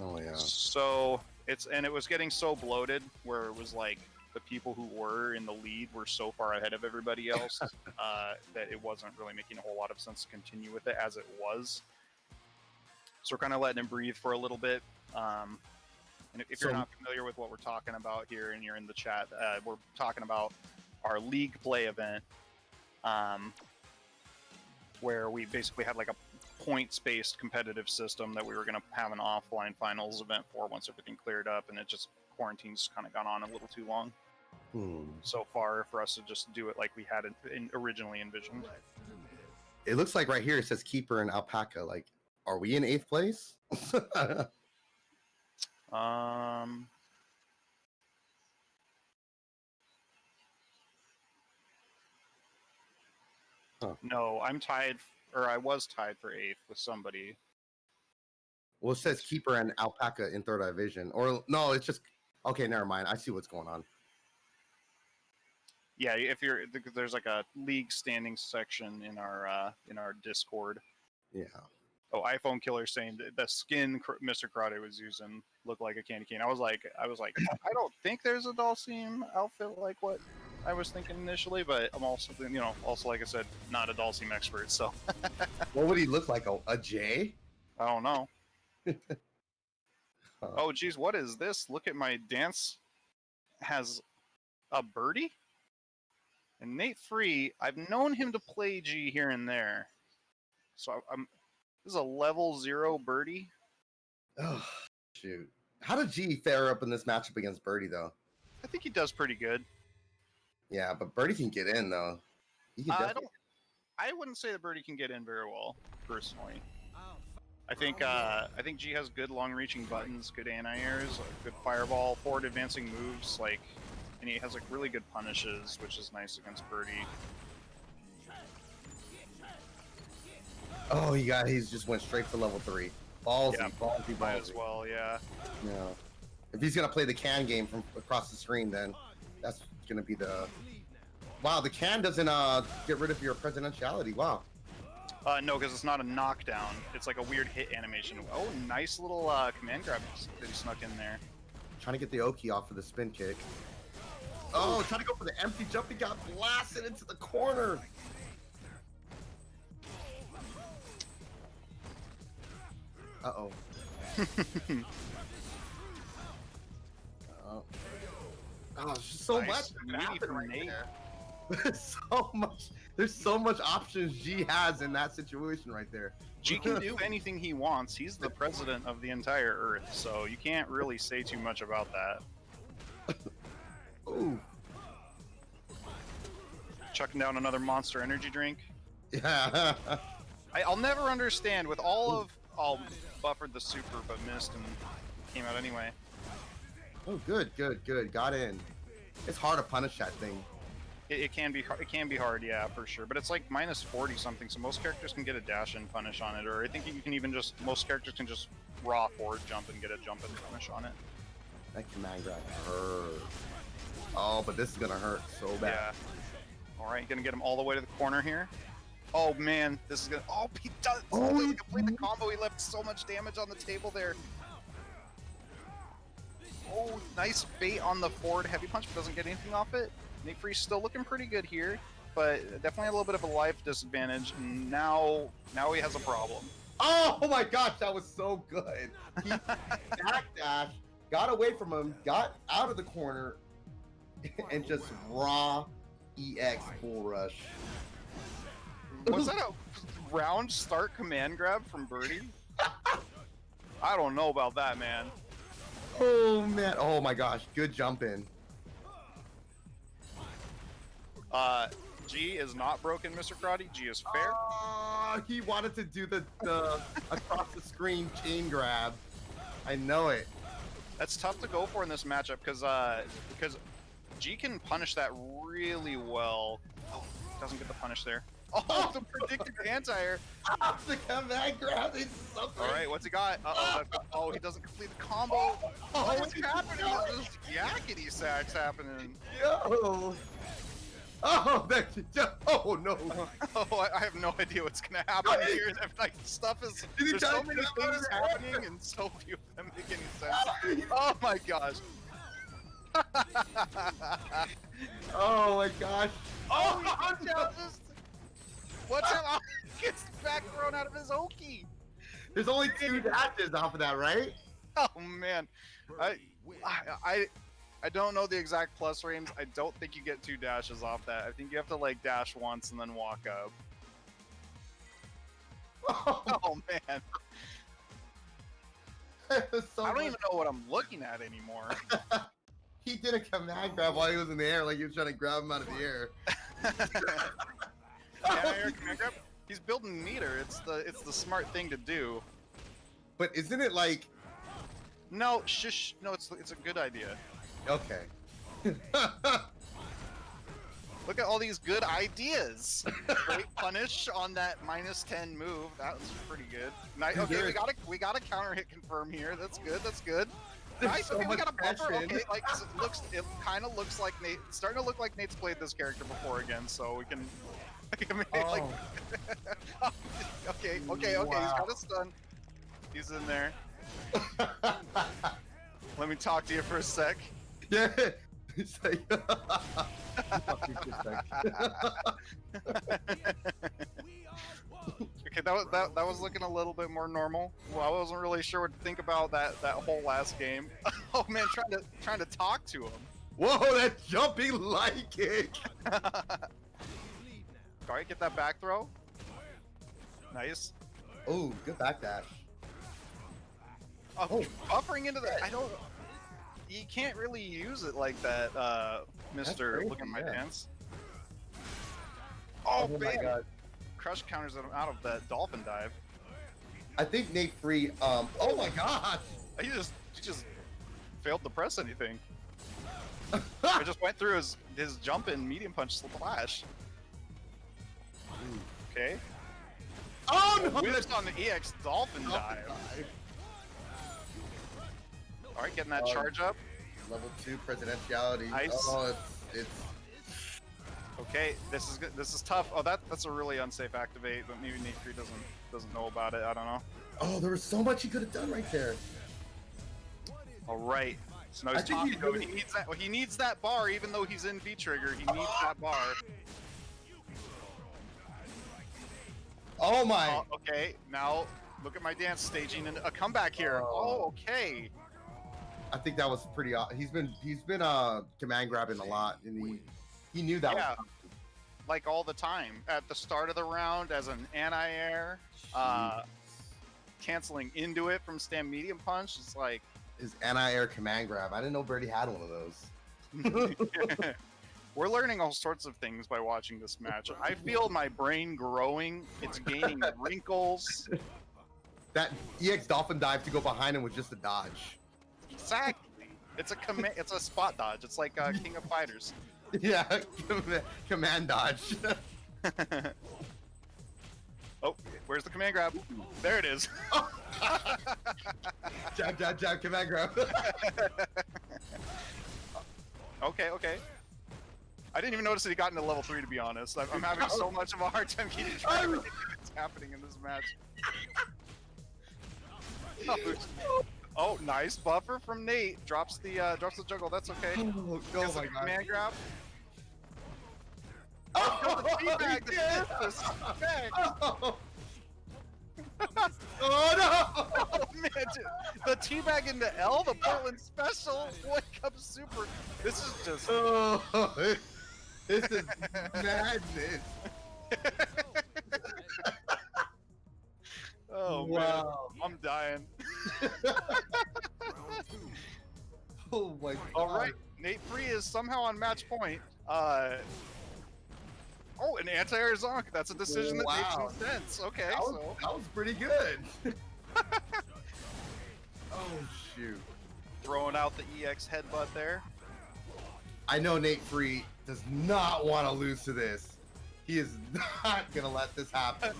Oh, yeah.
So, it was getting so bloated where it was like the people who were in the lead were so far ahead of everybody else that it wasn't really making a whole lot of sense to continue with it as it was. So, we're kind of letting it breathe for a little bit. And if you're not familiar with what we're talking about here and you're in the chat, we're talking about our league play event. Where we basically had like a points-based competitive system that we were going to have an offline finals event for once everything cleared up, and it just quarantine's kind of gone on a little too long. so far for us to just do it like we had originally envisioned.
It looks like right here it says keeper and alpaca. Like, are we in 8th place?
No, I'm tied, or I was tied for 8th with somebody.
Well, it says keeper and alpaca in 3rd division. Or no, it's just okay. Never mind. I see what's going on.
Yeah, if you're there's like a league standing section in our Discord.
Yeah.
Oh, iPhone Killer saying that the skin Mr. Karate was using looked like a candy cane. I was like, I don't think there's a Dalsim outfit like what I was thinking initially, but I'm also, also like I said, not a Dalsim expert. So,
what would he look like? A J?
I don't know. Oh, geez, what is this? Look at my dance. Has a birdie. And Nate Free, I've known him to play G here and there. So this is a level 0 birdie.
Oh, shoot. How did G fare up in this matchup against Birdie, though?
I think he does pretty good.
Yeah, but Birdie can get in, though. He can definitely...
I wouldn't say that Birdie can get in very well, personally. I think G has good long-reaching buttons, good anti-airs, good fireball, forward advancing moves, and he has really good punishes, which is nice against Birdie.
Oh, he's just went straight for level 3. Ballsy,
yeah,
ballsy.
Might as well, yeah.
Yeah. If he's gonna play the can game from across the screen, then that's gonna be the... Wow, the can doesn't get rid of your presidentiality. Wow.
No, because it's not a knockdown. It's like a weird hit animation. Oh, nice little command grab that he snuck in there.
Trying to get the Oki off of the spin kick. Oh, trying to go for the empty jump. He got blasted into the corner. Uh-oh. Oh, so
nice.
much happened right there. There's so much options G has in that situation right there.
G can do anything he wants. He's the president of the entire Earth, so you can't really say too much about that.
Ooh.
Chucking down another Monster Energy drink.
Yeah.
I'll never understand with all of... Oh, buffered the super, but missed and came out anyway.
Oh, good. Got in. It's hard to punish that thing.
It can be hard, yeah, for sure. But it's like minus 40 something, so most characters can get a dash and punish on it, or I think you can even most characters can just raw forward jump and get a jump and punish on it.
That command grab hurt. Oh, but this is gonna hurt so bad.
Yeah. All right, gonna get him all the way to the corner here. Oh man, this is gonna. Oh, he does.
Oh,
he complete the combo. He left so much damage on the table there. Oh, nice bait on the forward heavy punch, but doesn't get anything off it. Nate Free's still looking pretty good here, but definitely a little bit of a life disadvantage. And now he has a problem.
Oh my gosh, that was so good. He backdash, got away from him, got out of the corner, and just raw EX bull rush.
Was that a round start command grab from Birdie? I don't know about that, man.
Oh man, oh my gosh, good jump in.
G is not broken, Mr. Karate. G is fair.
He wanted to do the across the screen chain grab. I know it.
That's tough to go for in this matchup because G can punish that really well. Oh, doesn't get the punish there. Oh, the predicted anti-air.
The comeback grab is something.
All right, what's he got? Oh, he doesn't complete the combo. Oh, what's happening? There's yakety sacks happening.
Yo. Oh, oh no.
Oh, I have no idea what's gonna happen here. Like stuff is there's so many things happening and so few of them make any sense. Oh my gosh.
Oh my gosh.
Oh, watch out! Oh, he gets back thrown out of his Oki.
There's only 2 dashes off of that, right?
Oh man, I don't know the exact plus frames. I don't think you get 2 dashes off that. I think you have to like dash once and then walk up. Oh man.
So
I don't even know what I'm looking at anymore.
He did a command grab while he was in the air, like he was trying to grab him out of the air.
Command grab? He's building meter. It's the smart thing to do.
But isn't it like?
No, shush. No, it's a good idea.
Okay.
Look at all these good ideas. Great punish on that -10 move. That was pretty good. Nice. Okay, we got a counter hit confirm here. That's good. That's good. Nice. Okay, we got a buffer. Okay, like it kind of looks like Nate. It's starting to look like Nate's played this character before again, so we can. Like, okay. Wow. He's got a stun. He's in there. Let me talk to you for a sec.
Yeah. It's like,
okay, that was looking a little bit more normal. Well, I wasn't really sure what to think about that whole last game. Oh man, trying to talk to him.
Whoa, that jumping light kick!
Alright, get that back throw. Nice.
Oh, good back dash.
Oh, buffering into that. I don't. You can't really use it like that, Mr. Look at my dance. Oh my god. Crush counters him out of that dolphin dive.
I think Nate Free, oh my gosh!
He just failed to press anything. I just went through his jump in medium punch splash. Okay.
Oh no!
Whips on the EX dolphin dive. Alright, getting that charge up.
Level 2 presidentiality.
Nice.
Oh, it's
okay, this is good. This is tough. Oh, that's a really unsafe activate, but maybe Nate 3 doesn't know about it. I don't know.
Oh, there was so much he could have done right there.
All right. So now he's talking to him. He needs that bar, even though he's in V trigger. He needs that bar.
Oh my.
Okay, now look at my dance staging and a comeback here. Oh, okay.
I think that was pretty. He's been command grabbing a lot, and he knew that. Yeah,
like all the time at the start of the round as an anti-air, canceling into it from stand medium punch. It's like
his anti-air command grab. I didn't know Birdie had one of those.
We're learning all sorts of things by watching this match. I feel my brain growing. It's gaining wrinkles.
That EX dolphin dive to go behind him was just a dodge.
Exactly. It's a spot dodge. It's like King of Fighters.
Yeah, command dodge.
Oh, where's the command grab? There it is.
Jab, command grab.
Okay. I didn't even notice that he got into level 3, to be honest. I'm having so much of a hard time keeping track of what's happening in this match. Oh, nice buffer from Nate. Drops the juggle. That's okay.
Oh my god.
Command grab.
Oh,
the teabag.
Oh no!
Oh man, dude. The teabag into L, the Portland special. What comes super? This is just.
Oh, this is madness.
Oh
wow.
Man, I'm dying.
Oh my god.
All right, Nate Free is somehow on match point. Oh, an anti-air zonk. That's a decision that makes some sense. Okay,
that was pretty good. Oh shoot.
Throwing out the EX headbutt there.
I know Nate Free does not want to lose to this. He is not gonna let this happen.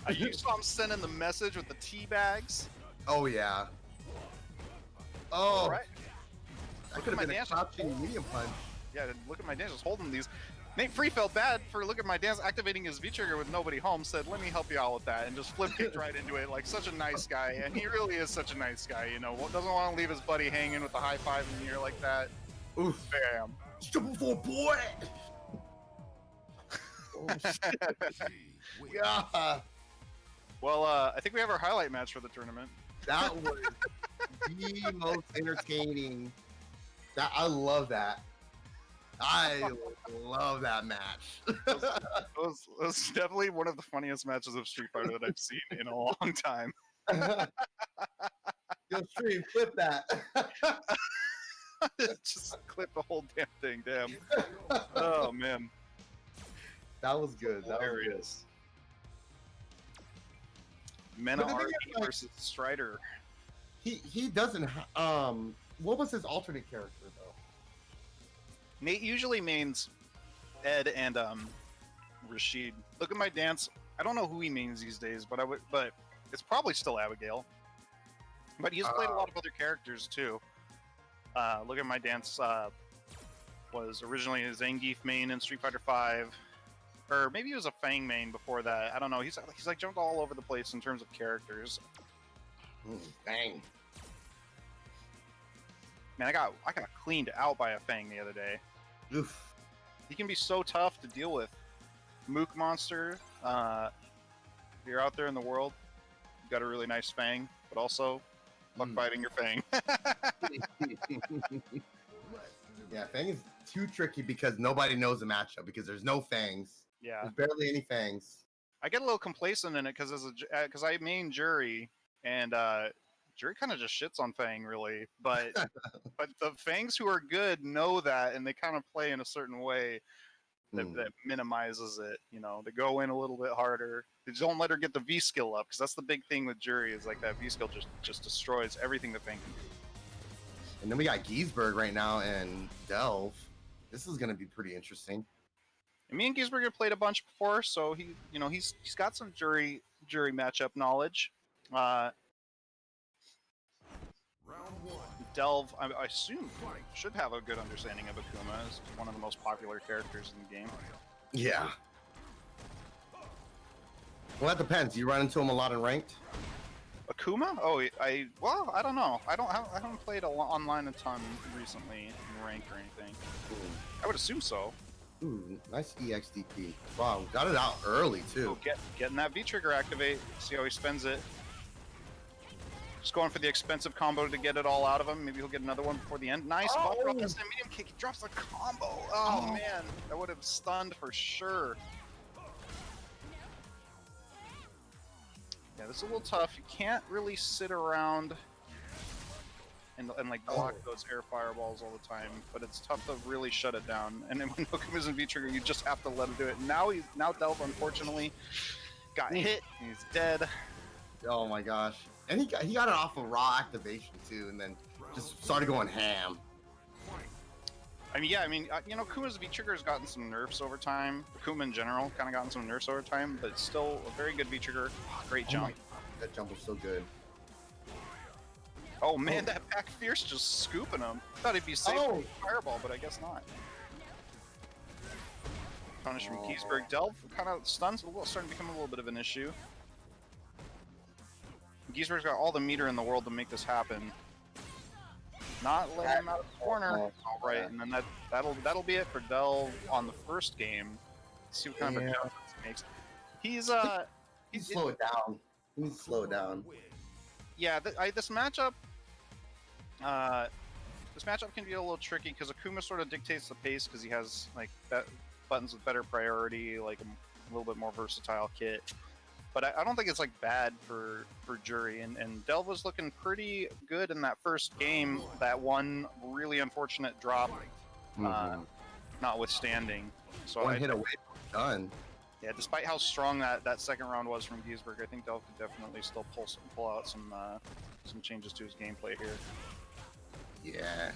You saw him sending the message with the tea bags.
Oh yeah. Oh.
All right.
That could have been a crouching medium punch.
Yeah, look at my dance just holding these. Nate Free felt bad for look at my dance activating his V trigger with nobody home. Said, "Let me help you out with that," and just flip kicked right into it. Like such a nice guy, and he really is such a nice guy. You know, doesn't want to leave his buddy hanging with the high five in the ear like that.
Oof.
Bam.
Triple 4 boy. Oh shit. Yeah.
Well, I think we have our highlight match for the tournament.
That was the most entertaining. I love that. I love that match.
It was definitely one of the funniest matches of Street Fighter that I've seen in a long time.
Yo, stream, flip that.
Just clip the whole damn thing, damn. Oh, man.
That was good. That was good.
Mena RD versus Strider.
He doesn't. What was his alternate character though?
Nate usually mains Ed and Rashid. Look at my dance. I don't know who he mains these days, but it's probably still Abigail. But he's played a lot of other characters too. Look at my dance. Was originally a Zangief main in Street Fighter V. Or maybe he was a Fang main before that. I don't know. He's like jumped all over the place in terms of characters.
Fang.
Man, I got cleaned out by a Fang the other day.
Oof.
He can be so tough to deal with. Mook monster. If you're out there in the world, you got a really nice Fang, but also fuck fighting your Fang.
Yeah, Fang is too tricky because nobody knows the matchup because there's no Fangs.
Yeah,
there's barely any Fangs.
I get a little complacent in it because I main Jury, and Jury kind of just shits on Fang really, but but the Fangs who are good know that, and they kind of play in a certain way that minimizes it. You know, they go in a little bit harder. They don't let her get the V skill up because that's the big thing with Jury is like that V skill just destroys everything the Fang can do.
And then we got Giesberg right now and Delve. This is going to be pretty interesting.
And me and Giesberg have played a bunch before, so he's got some jury matchup knowledge. Delve, I assume, should have a good understanding of Akuma. Is one of the most popular characters in the game.
Yeah. Well, that depends. You run into him a lot in ranked?
Akuma? Oh, I don't know. I haven't played online a ton recently in ranked or anything. Ooh. I would assume so.
Ooh, nice EXDP. Wow, got it out early too.
Oh, getting that V trigger activate. See how he spends it. Just going for the expensive combo to get it all out of him. Maybe he'll get another one before the end. Nice. Drop this medium kick. He drops the combo. Oh man, that would have stunned for sure. Yeah, this is a little tough. You can't really sit around and like block those air fireballs all the time, but it's tough to really shut it down. And then when Okuma's in V trigger, you just have to let him do it. Now Delve unfortunately got hit. He's dead.
Oh my gosh! And he got it off of raw activation too, and then just started going ham.
I mean, Akuma's V trigger has gotten some nerfs over time. Akuma in general kind of gotten some nerfs over time, but still a very good V trigger. Great jump.
That jump was so good.
Oh man, that back fierce just scooping him. I thought he'd be safe from fireball, but I guess not. Punish from Giesberg. Delve kind of stuns, starting to become a little bit of an issue. Giesberg's got all the meter in the world to make this happen. Not letting him out of the corner. All right, and then that'll be it for Delve on the first game. Let's see what kind of adjustments he makes. He's
slow it down. He needs to slow it down.
Yeah, this matchup can be a little tricky because Akuma sort of dictates the pace because he has like buttons with better priority, like a little bit more versatile kit. But I don't think it's like bad for Jury, and Delve was looking pretty good in that first game. That one really unfortunate drop, notwithstanding. So
one hit away, done.
Yeah, despite how strong that second round was from Giesberg, I think Delve could definitely still pull out some changes to his gameplay here.
Yeah,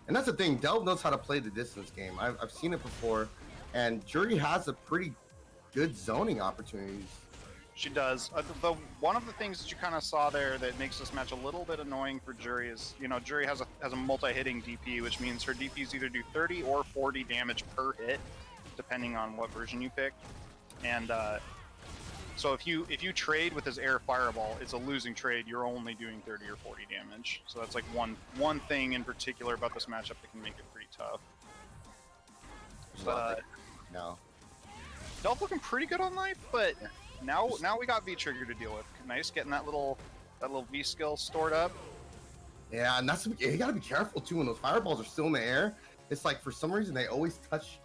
and that's the thing. Delve knows how to play the distance game. I've seen it before, and Jury has a pretty good zoning opportunities.
She does. One of the things that you kind of saw there that makes this match a little bit annoying for Jury is, Jury has a multi-hitting DP, which means her DPs either do 30 or 40 damage per hit, depending on what version you pick. And so if you trade with his air fireball, it's a losing trade. You're only doing 30 or 40 damage. So that's like one thing in particular about this matchup that can make it pretty tough.
No.
Delve looking pretty good on life, but now we got V trigger to deal with. Nice getting that little V skill stored up.
Yeah, and you gotta be careful too when those fireballs are still in the air. It's like for some reason they always touch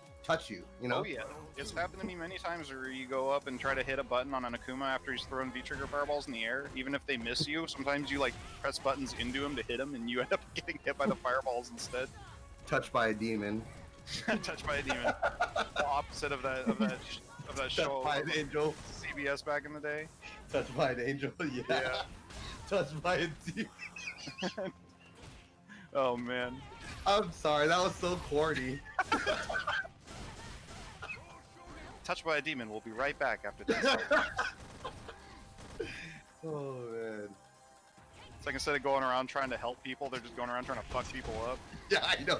you,
Oh yeah, it's happened to me many times where you go up and try to hit a button on an Akuma after he's throwing V-trigger fireballs in the air. Even if they miss you, sometimes you like press buttons into him to hit him and you end up getting hit by the fireballs instead.
Touched by a demon.
Touched by a demon. The opposite of that show.
Touched by an angel.
CBS back in the day.
Touched by an angel. Yeah. Touched by a demon.
Oh man.
I'm sorry, that was so corny.
Touched by a demon. We'll be right back after this.
Oh man.
It's like instead of going around trying to help people, they're just going around trying to fuck people up.
Yeah, I know.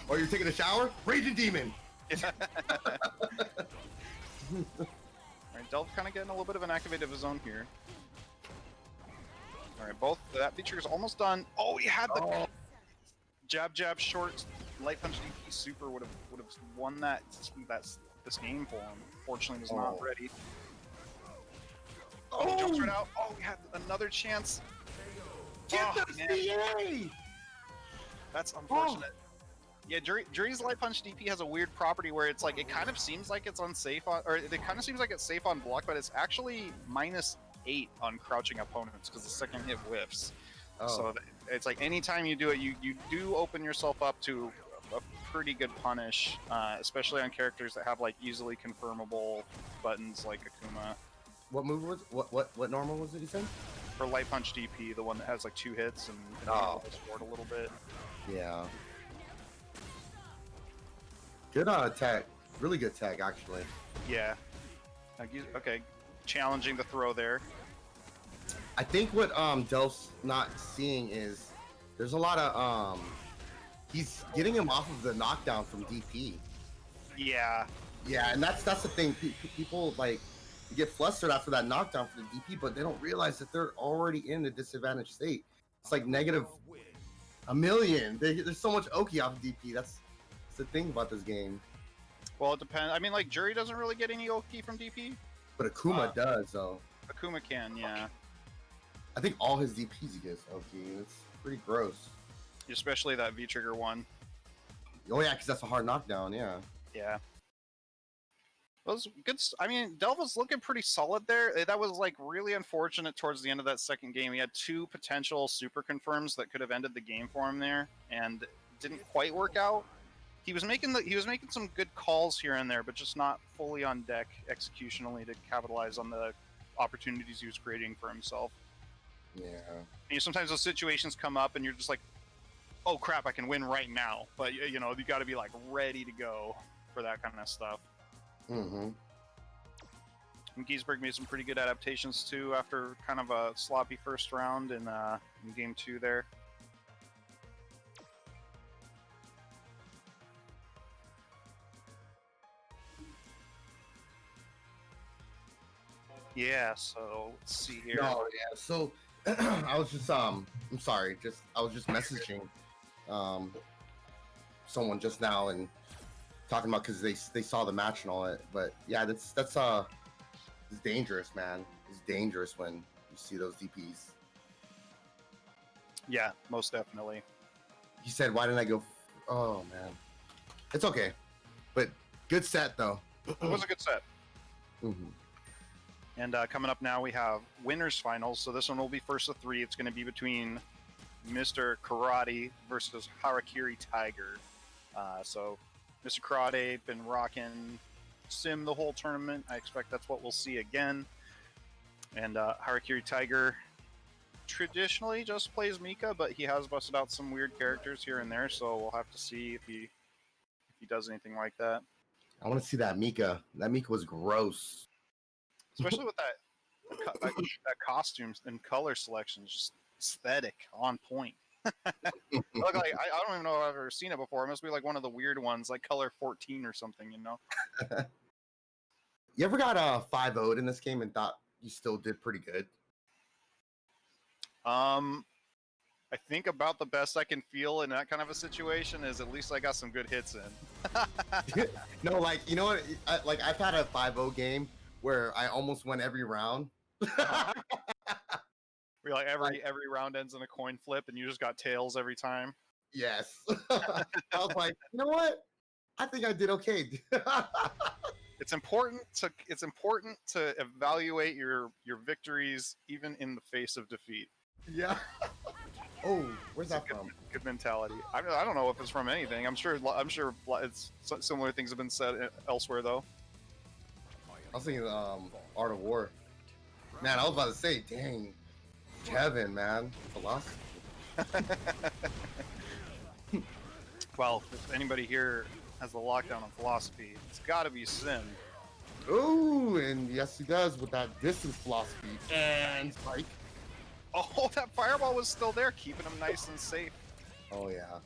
Or you're taking a shower? Raging demon.
Yeah. Alright, Delph kind of getting a little bit of an activate of his own here. Alright, both that feature is almost done. Oh, he had the jab short light punch DP super would have won this game for him. Fortunately, was not ready. Oh, he jumps right out. Oh, we had another chance.
Get the CA!
That's unfortunate. Yeah, Jury's light punch DP has a weird property where it's like it kind of seems like it's unsafe on, or it kind of seems like it's safe on block, but it's actually -8 on crouching opponents because the second hit whiffs. So it's like anytime you do it, you do open yourself up to a pretty good punish, especially on characters that have like easily confirmable buttons like Akuma.
What move was what normal was it you said?
For light punch DP, the one that has like 2 hits and forward a little bit.
Yeah. Good tag, really good tag actually.
Yeah. Okay, challenging the throw there.
I think what Delph's not seeing is there's a lot of he's getting him off of the knockdown from DP.
Yeah.
Yeah, and that's the thing. People like get flustered after that knockdown for the DP, but they don't realize that they're already in a disadvantaged state. It's like negative a million. There's so much Oki off of DP. That's the thing about this game.
Well, it depends. I mean, like Jury doesn't really get any Oki from DP,
but Akuma does, though.
Akuma can, yeah.
I think all his DPs he gets Oki. It's pretty gross.
Especially that V trigger one.
Oh yeah, because that's a hard knockdown. Yeah.
Yeah. It was good. I mean, Delph was looking pretty solid there. That was like really unfortunate towards the end of that second game. He had 2 potential super confirms that could have ended the game for him there, and didn't quite work out. He was making some good calls here and there, but just not fully on deck executionally to capitalize on the opportunities he was creating for himself.
Yeah.
Sometimes those situations come up, and you're just like, "Oh crap, I can win right now!" But you got to be like ready to go for that kind of stuff.
Mm-hmm.
And Giesberg made some pretty good adaptations too after kind of a sloppy first round in game 2 there. Yeah, so let's see here.
No, yeah. So I was just I'm sorry, I was just messaging someone just now and talking about because they saw the match and all that. But yeah, that's it's dangerous, man. It's dangerous when you see those DPs.
Yeah, most definitely.
He said, "Why didn't I go?" Oh man, it's okay, but good set though.
It was a good set.
Mm-hmm.
And coming up now, we have winners finals. So this one will be first of 3. It's going to be between Mr. Karate versus Harakiri Tiger. So Mr. Karate been rocking Sim the whole tournament. I expect that's what we'll see again. And Harakiri Tiger traditionally just plays Mika, but he has busted out some weird characters here and there. So we'll have to see if he does anything like that.
I want to see that Mika. That Mika was gross.
Especially with that costumes and color selection, just aesthetic, on point. Look, like, I don't even know if I've ever seen it before. It must be like one of the weird ones, like color 14 or something, you know?
You ever got 5-0'd in this game and thought you still did pretty good?
I think about the best I can feel in that kind of a situation is at least I got some good hits in.
No, like, you know what? I've had a 5-0 game where I almost won every round.
Where like every round ends in a coin flip and you just got tails every time.
Yes. I was like, you know what? I think I did okay.
It's important to evaluate your victories even in the face of defeat.
Yeah. Oh, where's
It's
that
a
from?
good mentality. I don't know if it's from anything. I'm sure it's similar things have been said elsewhere though.
I was thinking Art of War. Man, I was about to say, dang, Kevin, man, philosophy.
Well, if anybody here has the lockdown on philosophy, it's got to be Sim.
Ooh, and yes, he does with that distance philosophy and spike.
Oh, that fireball was still there, keeping him nice and safe.
Oh yeah.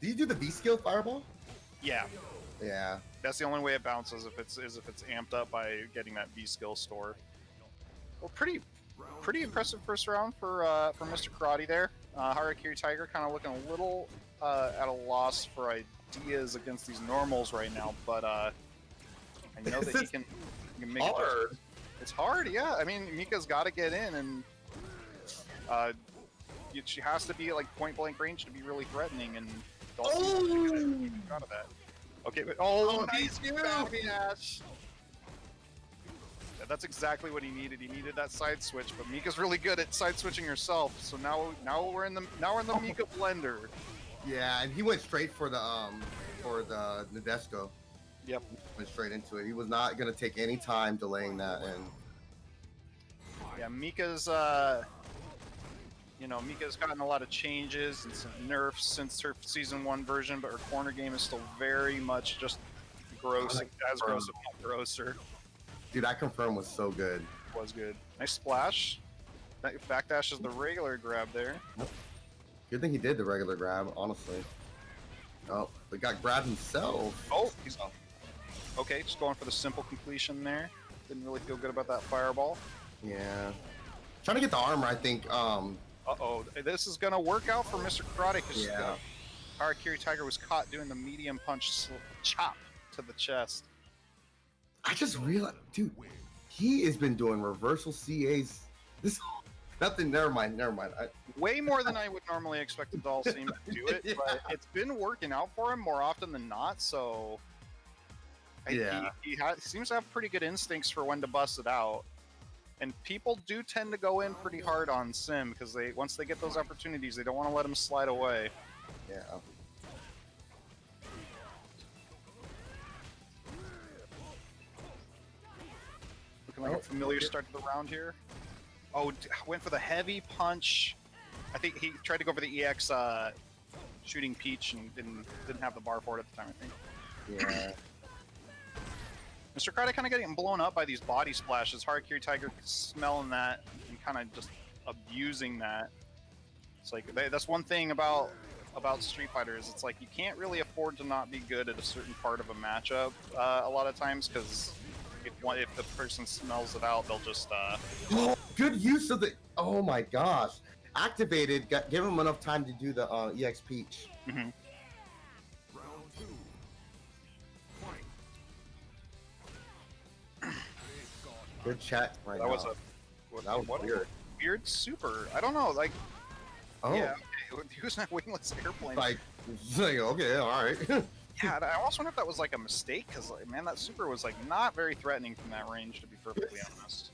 Do you do the V skill fireball?
Yeah.
Yeah.
That's the only way it bounces if it's amped up by getting that V skill store. Well, pretty impressive first round for Mr. Karate there. Harakiri Tiger kind of looking a little at a loss for ideas against these normals right now, but I know that he can make it hard. It's hard, yeah. I mean, Mika's got to get in, and she has to be like point blank range to be really threatening, and Dawson's out of that. Okay, but nice dash. Yeah, that's exactly what he needed. He needed that side switch, but Mika's really good at side switching herself. So now we're in the Mika blender.
Yeah, and he went straight for the Nadesco.
Yep.
Went straight into it. He was not gonna take any time delaying that, and
yeah, Mika's Mika's gotten a lot of changes and some nerfs since her season 1 version, but her corner game is still very much just gross, as gross if not grosser.
Dude, that confirm was so good.
It was good. Nice splash. That backdash is the regular grab there.
Good thing he did the regular grab, honestly. Oh, but got grabbed himself.
Oh, he's up. Okay, just going for the simple completion there. Didn't really feel good about that fireball.
Yeah. Trying to get the armor, I think.
Uh-oh, this is going to work out for Mr. Karate because Harakiri Tiger was caught doing the medium punch chop to the chest.
I just realized, dude, he has been doing reversal CAs. Nothing, never mind.
Way more than I would normally expect a doll seem to do it, but it's been working out for him more often than not, so he seems to have pretty good instincts for when to bust it out. And people do tend to go in pretty hard on Sim because once they get those opportunities, they don't want to let him slide away.
Yeah.
Looking like a familiar start to the round here. Oh, went for the heavy punch. I think he tried to go for the EX shooting Peach and didn't have the bar for it at the time, I think.
Yeah.
Mr. Karate kind of getting blown up by these body splashes. Harakiri Tiger smelling that and kind of just abusing that. It's like that's one thing about Street Fighter is it's like you can't really afford to not be good at a certain part of a matchup a lot of times because if the person smells it out, they'll just.
Oh, good use of the. Oh my gosh! Activated. Give him enough time to do the EX Peach.
Mm-hmm.
Good chat right
that
now.
That was weird. Weird super. I don't know. Like.
Oh.
Yeah. Okay. Using that wingless airplane.
Like okay, all right.
Yeah, I also wonder if that was like a mistake because, like, man, that super was like not very threatening from that range, to be perfectly honest.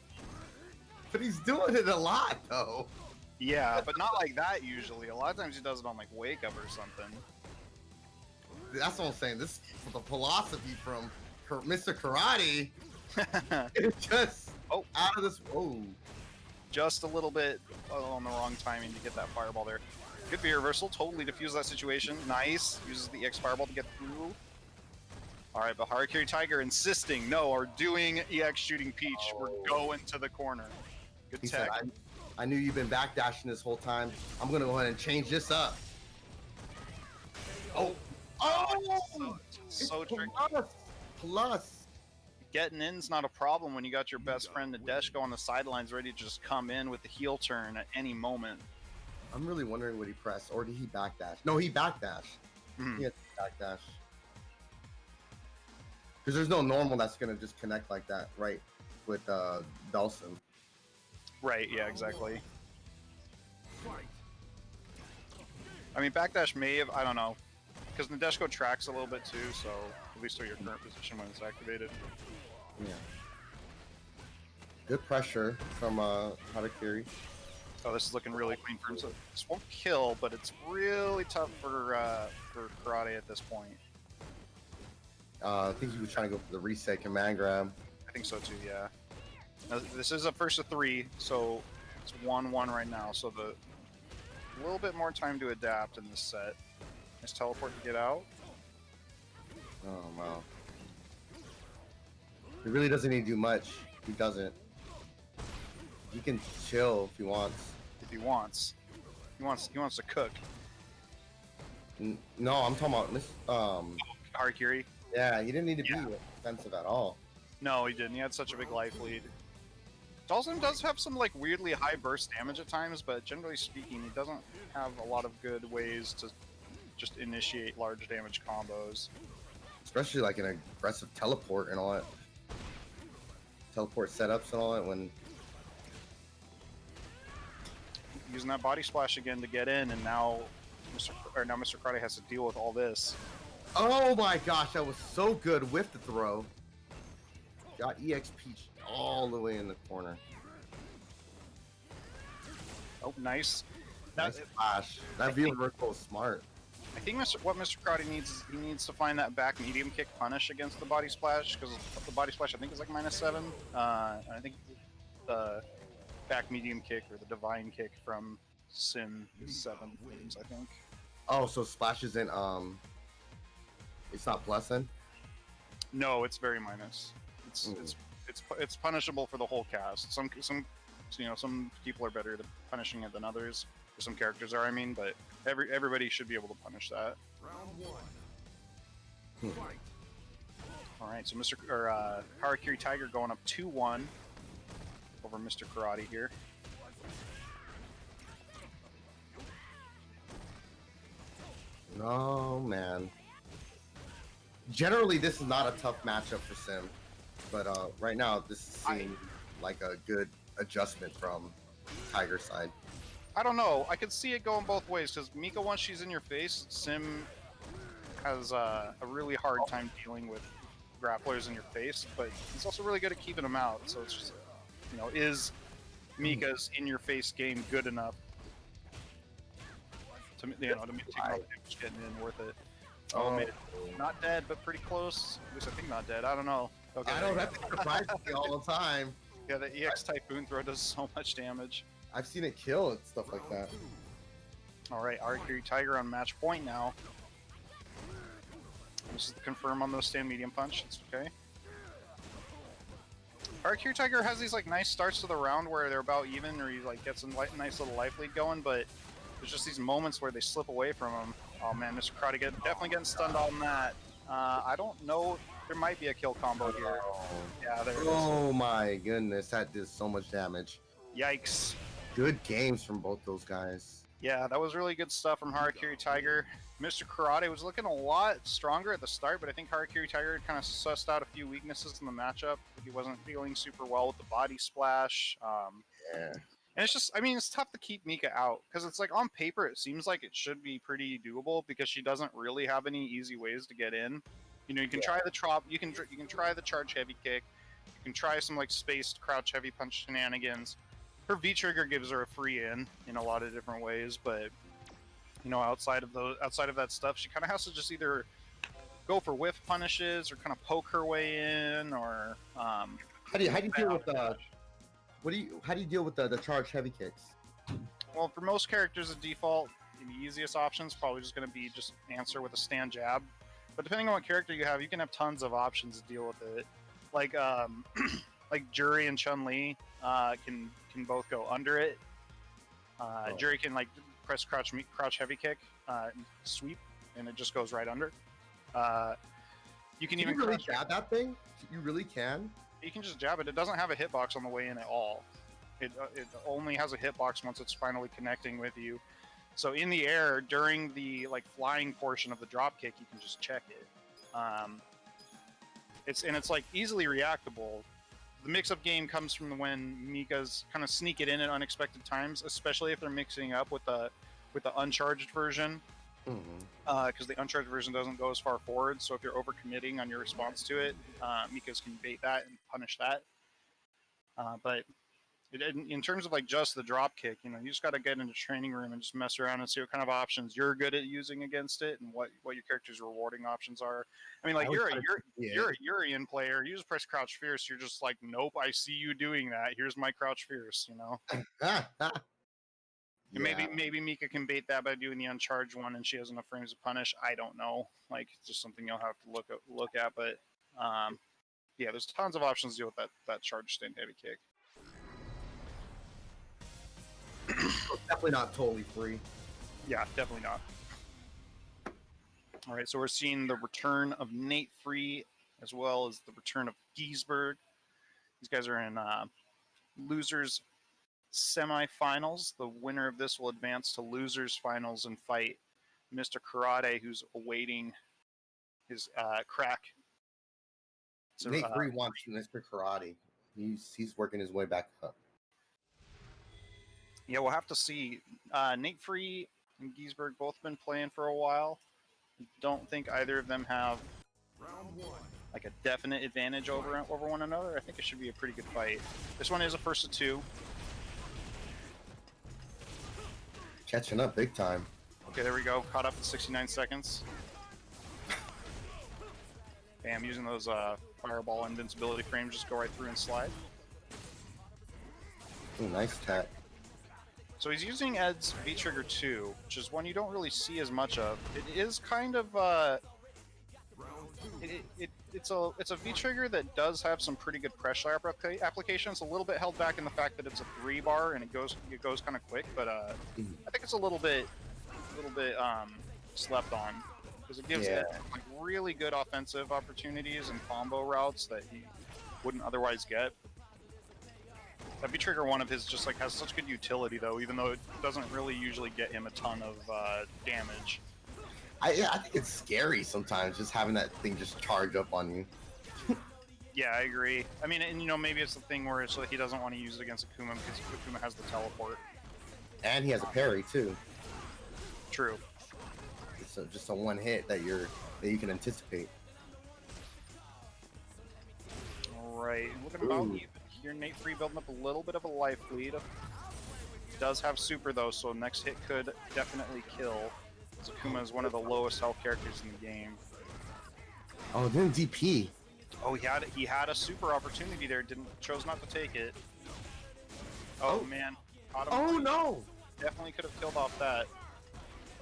But he's doing it a lot, though.
Yeah, but not like that usually. A lot of times he does it on like wake up or something.
That's what I'm saying. This the philosophy from Mr. Karate. It's just out of this. Oh,
just a little bit on the wrong timing to get that fireball there. Good V reversal, totally diffuse that situation. Nice. Uses the EX fireball to get through. Alright, but Harakiri Tiger insisting, no, or doing EX shooting Peach. We're going to the corner. Good tech.
Said, I knew you've been backdashing this whole time. I'm going to go ahead and change this up. Oh!
So tricky.
Plus.
Getting in's not a problem when you got your best friend Nadeshko on the sidelines ready to just come in with the heel turn at any moment.
I'm really wondering what he pressed, or did he backdash? No, he backdashed.
Mm-hmm.
He had to backdash. Because there's no normal that's going to just connect like that, right, with Dawson.
Right, yeah, exactly. I mean, backdash may have, I don't know, because Nadeshko tracks a little bit too, so at least to your current position when it's activated.
Yeah. Good pressure from Harakiri.
Oh, this is looking really clean for him. So this won't kill, but it's really tough for Karate at this point.
I think he was trying to go for the reset command grab.
I think so too, yeah. Now, this is a first of 3, so it's 1-1 right now. So a little bit more time to adapt in this set. Nice teleport to get out.
Oh, wow. He really doesn't need to do much. He doesn't. He can chill if he wants.
If he wants. He wants to cook.
No, I'm talking about this.
Harakiri?
Yeah, he didn't need to be defensive at all.
No, he didn't. He had such a big life lead. Dawson does have some like weirdly high burst damage at times, but generally speaking, he doesn't have a lot of good ways to just initiate large damage combos.
Especially like an aggressive teleport and all that. Teleport setups and all that when...
Using that body splash again to get in, and now Mr. Karate has to deal with all this.
Oh my gosh, that was so good with the throw. Got EXP all the way in the corner.
Oh, nice.
Nice flash. That V reversal is smart.
I think what Mr. Karate needs is he needs to find that back medium kick punish against the body splash, because the body splash I think is like -7. I think the back medium kick or the divine kick from Sim is 7 I think.
Oh, so splash isn't it's not blessing?
No, it's very minus. It's punishable for the whole cast. Some people are better at punishing it than others. Or some characters are, I mean, but everybody should be able to punish that. All right, so Harakiri Tiger going up 2-1 over Mr. Karate here.
Oh man. Generally, this is not a tough matchup for Sim, but right now this seems like a good adjustment from Tiger's side.
I don't know. I could see it going both ways, because Mika, once she's in your face, Sim has a really hard time dealing with grapplers in your face, but he's also really good at keeping them out. So it's just, is Mika's in-your-face game good enough to take all the damage getting in worth it? Oh, man. Not dead, but pretty close. At least I think not dead. I don't know. Okay,
I don't have to surprise me all the time.
Yeah, the EX Typhoon throw does so much damage.
I've seen it kill and stuff like that.
Alright, Harakiri Tiger on match point now. This is the confirm on the stand medium punch. It's okay. Harakiri Tiger has these like nice starts to the round where they're about even, or he like gets a nice little life lead going, but there's just these moments where they slip away from him. Oh man, Mr. Karate definitely getting stunned on that. I don't know. There might be a kill combo here. Yeah, there it is.
Oh my goodness, that did so much damage.
Yikes.
Good games from both those guys.
Yeah, that was really good stuff from Harakiri Tiger. Mr. Karate was looking a lot stronger at the start, but I think Harakiri Tiger kind of sussed out a few weaknesses in the matchup. He wasn't feeling super well with the body splash.
Yeah.
And it's just, I mean, it's tough to keep Mika out, because it's like on paper it seems like it should be pretty doable, because she doesn't really have any easy ways to get in. You can try the you can try the charge heavy kick, you can try some like spaced crouch heavy punch shenanigans. Her V trigger gives her a free in a lot of different ways, but outside of that stuff, she kind of has to just either go for whiff punishes or kind of poke her way in, or
how do you deal with how do you deal with the charge heavy kicks?
Well, for most characters, the default, the easiest option is probably just going to be just answer with a stand jab. But depending on what character you have tons of options to deal with it. Like like Jury and Chun-Li can both go under it. Jury can like press crouch heavy kick, sweep, and it just goes right under. You can even
really jab that thing. You really can.
You can just jab it. It doesn't have a hitbox on the way in at all. It only has a hitbox once it's finally connecting with you. So in the air, during the like flying portion of the drop kick, you can just check it. It's like easily reactable. The mix-up game comes from when Mika's kind of sneak it in at unexpected times, especially if they're mixing up with the uncharged version. Because the uncharged version doesn't go as far forward, so if you're overcommitting on your response to it, Mika's can bait that and punish that. But In terms of like just the drop kick, you know, you just got to get into training room and just mess around and see what kind of options you're good at using against it, and what your character's rewarding options are. I mean, like you're a Urian player. You just press crouch fierce. You're just like, nope, I see you doing that. Here's my crouch fierce. You know. And maybe Mika can bait that by doing the uncharged one, and she has enough frames to punish. I don't know. Like, it's just something you'll have to look at. But yeah, there's tons of options to deal with that charged stand heavy kick.
Definitely not totally free.
Yeah, definitely not. All right, so we're seeing the return of Nate Free as well as the return of Giesberg. These guys are in losers semifinals. The winner of this will advance to losers finals and fight Mr. Karate, who's awaiting his crack.
So, Nate Free wants Mr. Karate. He's working his way back up.
Yeah, we'll have to see. Nate Free and Giesberg both been playing for a while. Don't think either of them have like a definite advantage over one another. I think it should be a pretty good fight. This one is a first of two.
Catching up big time.
Okay, there we go. Caught up in 69 seconds. Bam, using those fireball invincibility frames, just go right through and slide.
Ooh, nice tap.
So he's using Ed's V-Trigger 2, which is one you don't really see as much of. It is kind of it's a V-Trigger that does have some pretty good pressure application. It's a little bit held back in the fact that it's a 3-bar and it goes kind of quick, but I think it's a little bit slept on because it gives Ed like really good offensive opportunities and combo routes that he wouldn't otherwise get. That V-Trigger one of his just like has such good utility though, even though it doesn't really usually get him a ton of damage.
I think it's scary sometimes just having that thing just charge up on you.
Yeah, I agree. I mean, and you know, maybe it's the thing where it's like he doesn't want to use it against Akuma because Akuma has the teleport.
And he has a parry too.
True.
It's just a one hit that you can anticipate.
All right, looking about even here. Nate Free building up a little bit of a life lead. Does have super though, so next hit could definitely kill. Akuma is one of the lowest health characters in the game.
Oh, then DP.
Oh, he had a super opportunity there. Chose not to take it. Oh man.
Oh no!
Definitely could have killed off that.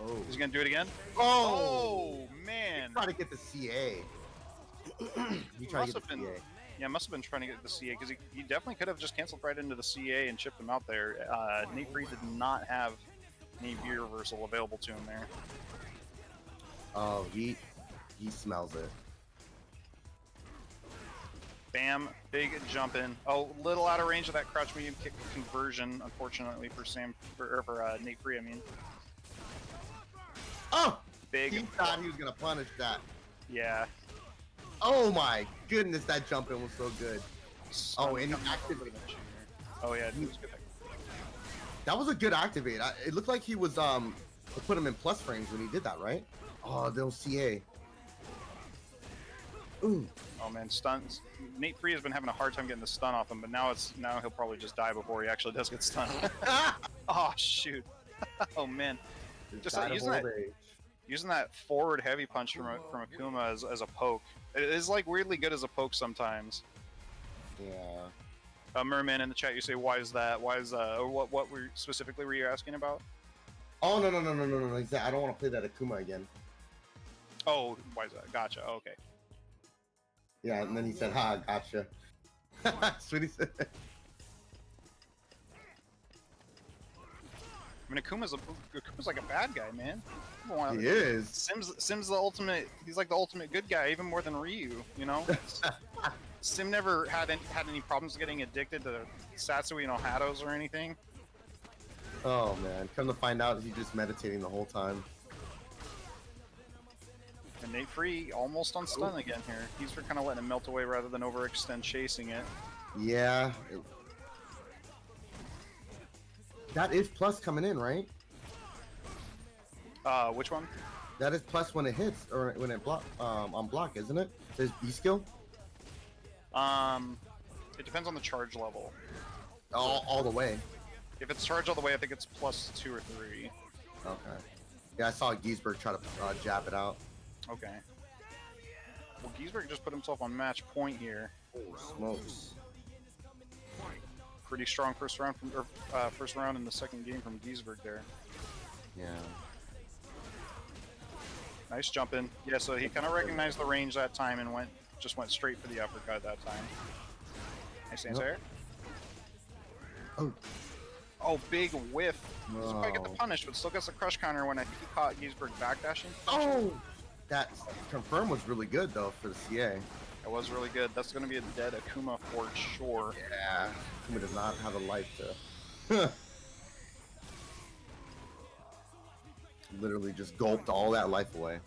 Oh.
Is he gonna do it again?
Oh
man.
He tried to get the CA. He tried to get the CA.
Yeah, must have been trying to get the CA because he definitely could have just canceled right into the CA and chipped him out there. Nate Free did not have any V reversal available to him there.
Oh, he smells it.
Bam, big jump in. Oh, little out of range of that crouch medium kick conversion, unfortunately for Nate Free. I mean.
Oh,
big.
He thought he was gonna punish that.
Yeah.
Oh my goodness, that jump in was so good. Oh, and he activated.
Oh yeah, it was good.
That was a good activate. It looked like he was put him in plus frames when he did that, right? Oh, they'll CA. Ooh.
Oh man, stuns. Nate Free has been having a hard time getting the stun off him, but now he'll probably just die before he actually does get stunned. Oh shoot. Oh man. Just using that forward heavy punch from Akuma as a poke. It is like weirdly good as a poke sometimes.
Yeah.
Merman in the chat, you say, why is that? Why is what specifically were you asking about?
Oh no. I don't want to play that Akuma again.
Oh, why is that? Gotcha. Okay.
Yeah, and then he said, "Ha, gotcha." That's what he said.
I mean, Akuma's like a bad guy, man.
He is.
Sim's the ultimate. He's like the ultimate good guy, even more than Ryu. You know. Sim never had any problems getting addicted to Satsui no Hados or anything.
Oh man, come to find out he's just meditating the whole time.
And Nate Free almost on stun again here. He's for kind of letting him melt away rather than overextend chasing it.
Yeah. That is plus coming in, right?
Which one?
That is plus when it hits or when it on block, isn't it? There's B skill.
It depends on the charge level.
All the way.
If it's charged all the way, I think it's +2 or 3.
Okay. Yeah, I saw Giesberg try to jab it out.
Okay. Well, Giesberg just put himself on match point here.
Oh, smokes.
Pretty strong first round in the second game from Giesberg there.
Yeah.
Nice jump in. Yeah, so he kind of recognized the range that time and just went straight for the uppercut that time. Nice answer.
Oh.
Oh, big whiff. Doesn't quite get the punish, but still gets the crush counter when I think he caught Giesberg backdashing.
Oh! That confirm was really good, though, for the CA.
It was really good. That's going to be a dead Akuma for sure.
Yeah. Akuma does not have a life to... Literally just gulped all that life away.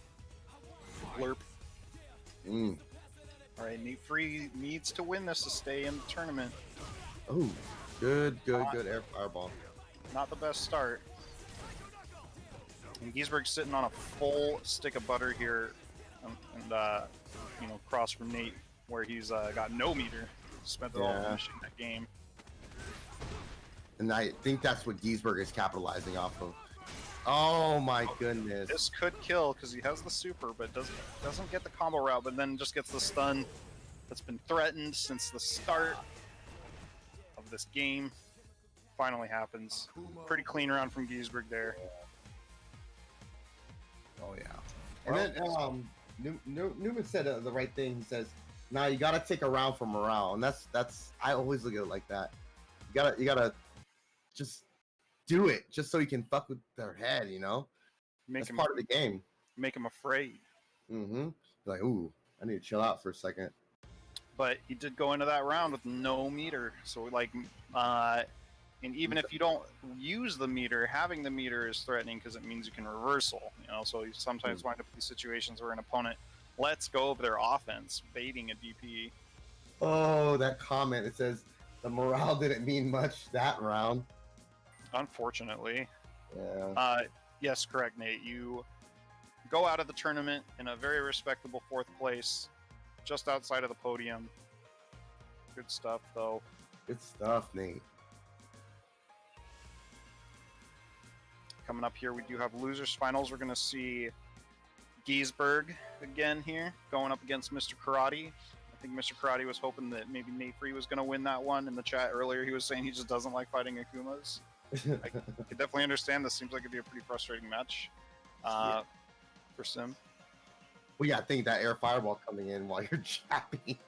Blurp.
Mm.
Alright, Nate Free needs to win this to stay in the tournament.
Oh, good air fireball.
Not the best start. And Giesberg's sitting on a full stick of butter here, and you know, across from Nate, where he's got no meter. Spent it all finishing that game.
And I think that's what Giesberg is capitalizing off of. Oh my goodness.
This could kill because he has the super, but doesn't get the combo route, but then just gets the stun that's been threatened since the start of this game. Finally happens. Pretty clean round from Giesberg there.
Oh yeah. And then Newman said the right thing. He says, "Nah, you gotta take a round for morale," and that's I always look at it like that. You gotta just do it, just so you can fuck with their head, you know. That's part of the game.
Make him afraid.
Mm-hmm. Like, ooh, I need to chill out for a second.
But he did go into that round with no meter, so like, and even if you don't use the meter, having the meter is threatening because it means you can reversal. You know, so you sometimes wind up in these situations where an opponent lets go of their offense, baiting a DP.
Oh, that comment! It says the morale didn't mean much that round.
Unfortunately.
Yeah.
Yes, correct, Nate. You go out of the tournament in a very respectable 4th place, just outside of the podium. Good stuff, though.
Good stuff, Nate.
Coming up here, we do have losers finals. We're going to see Giesberg again here, going up against Mr. Karate. I think Mr. Karate was hoping that maybe Nate Free was going to win that one. In the chat earlier, he was saying he just doesn't like fighting Akumas. I can definitely understand. This seems like it'd be a pretty frustrating match for Sim.
Well, yeah, I think that air fireball coming in while you're jabbing.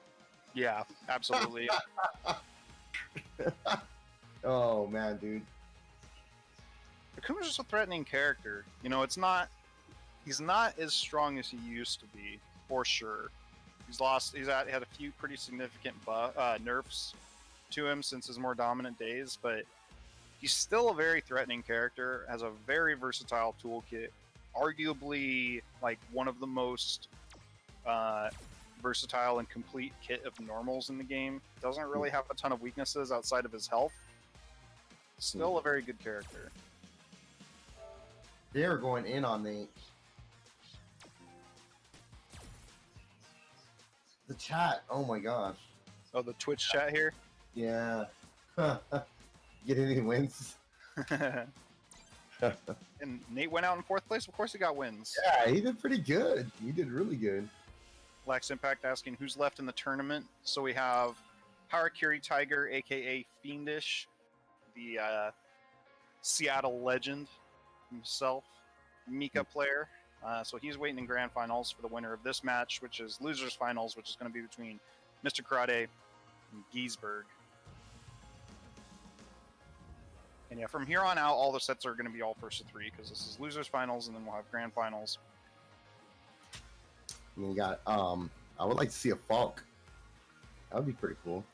Yeah, absolutely.
Oh man, dude.
Akuma's just a threatening character. You know, he's not as strong as he used to be, for sure. He's had a few pretty significant nerfs to him since his more dominant days, but he's still a very threatening character, has a very versatile toolkit, arguably like one of the most versatile and complete kit of normals in the game. Doesn't really have a ton of weaknesses outside of his health. Still a very good character.
They're going in on the chat. Oh my gosh.
Oh, the Twitch chat here?
Yeah. Get any wins?
And Nate went out in 4th place. Of course he got wins.
Yeah, he did pretty good. He did really good.
Lax Impact asking who's left in the tournament. So we have Harakiri Tiger, aka Fiendish, the Seattle legend himself, Mika player. So he's waiting in grand finals for the winner of this match, which is losers finals, which is going to be between Mr. Karate and Giesberg. And yeah, from here on out, all the sets are going to be all first to 3 because this is losers finals, and then we'll have grand finals.
And we got I would like to see a Falk. That would be pretty cool.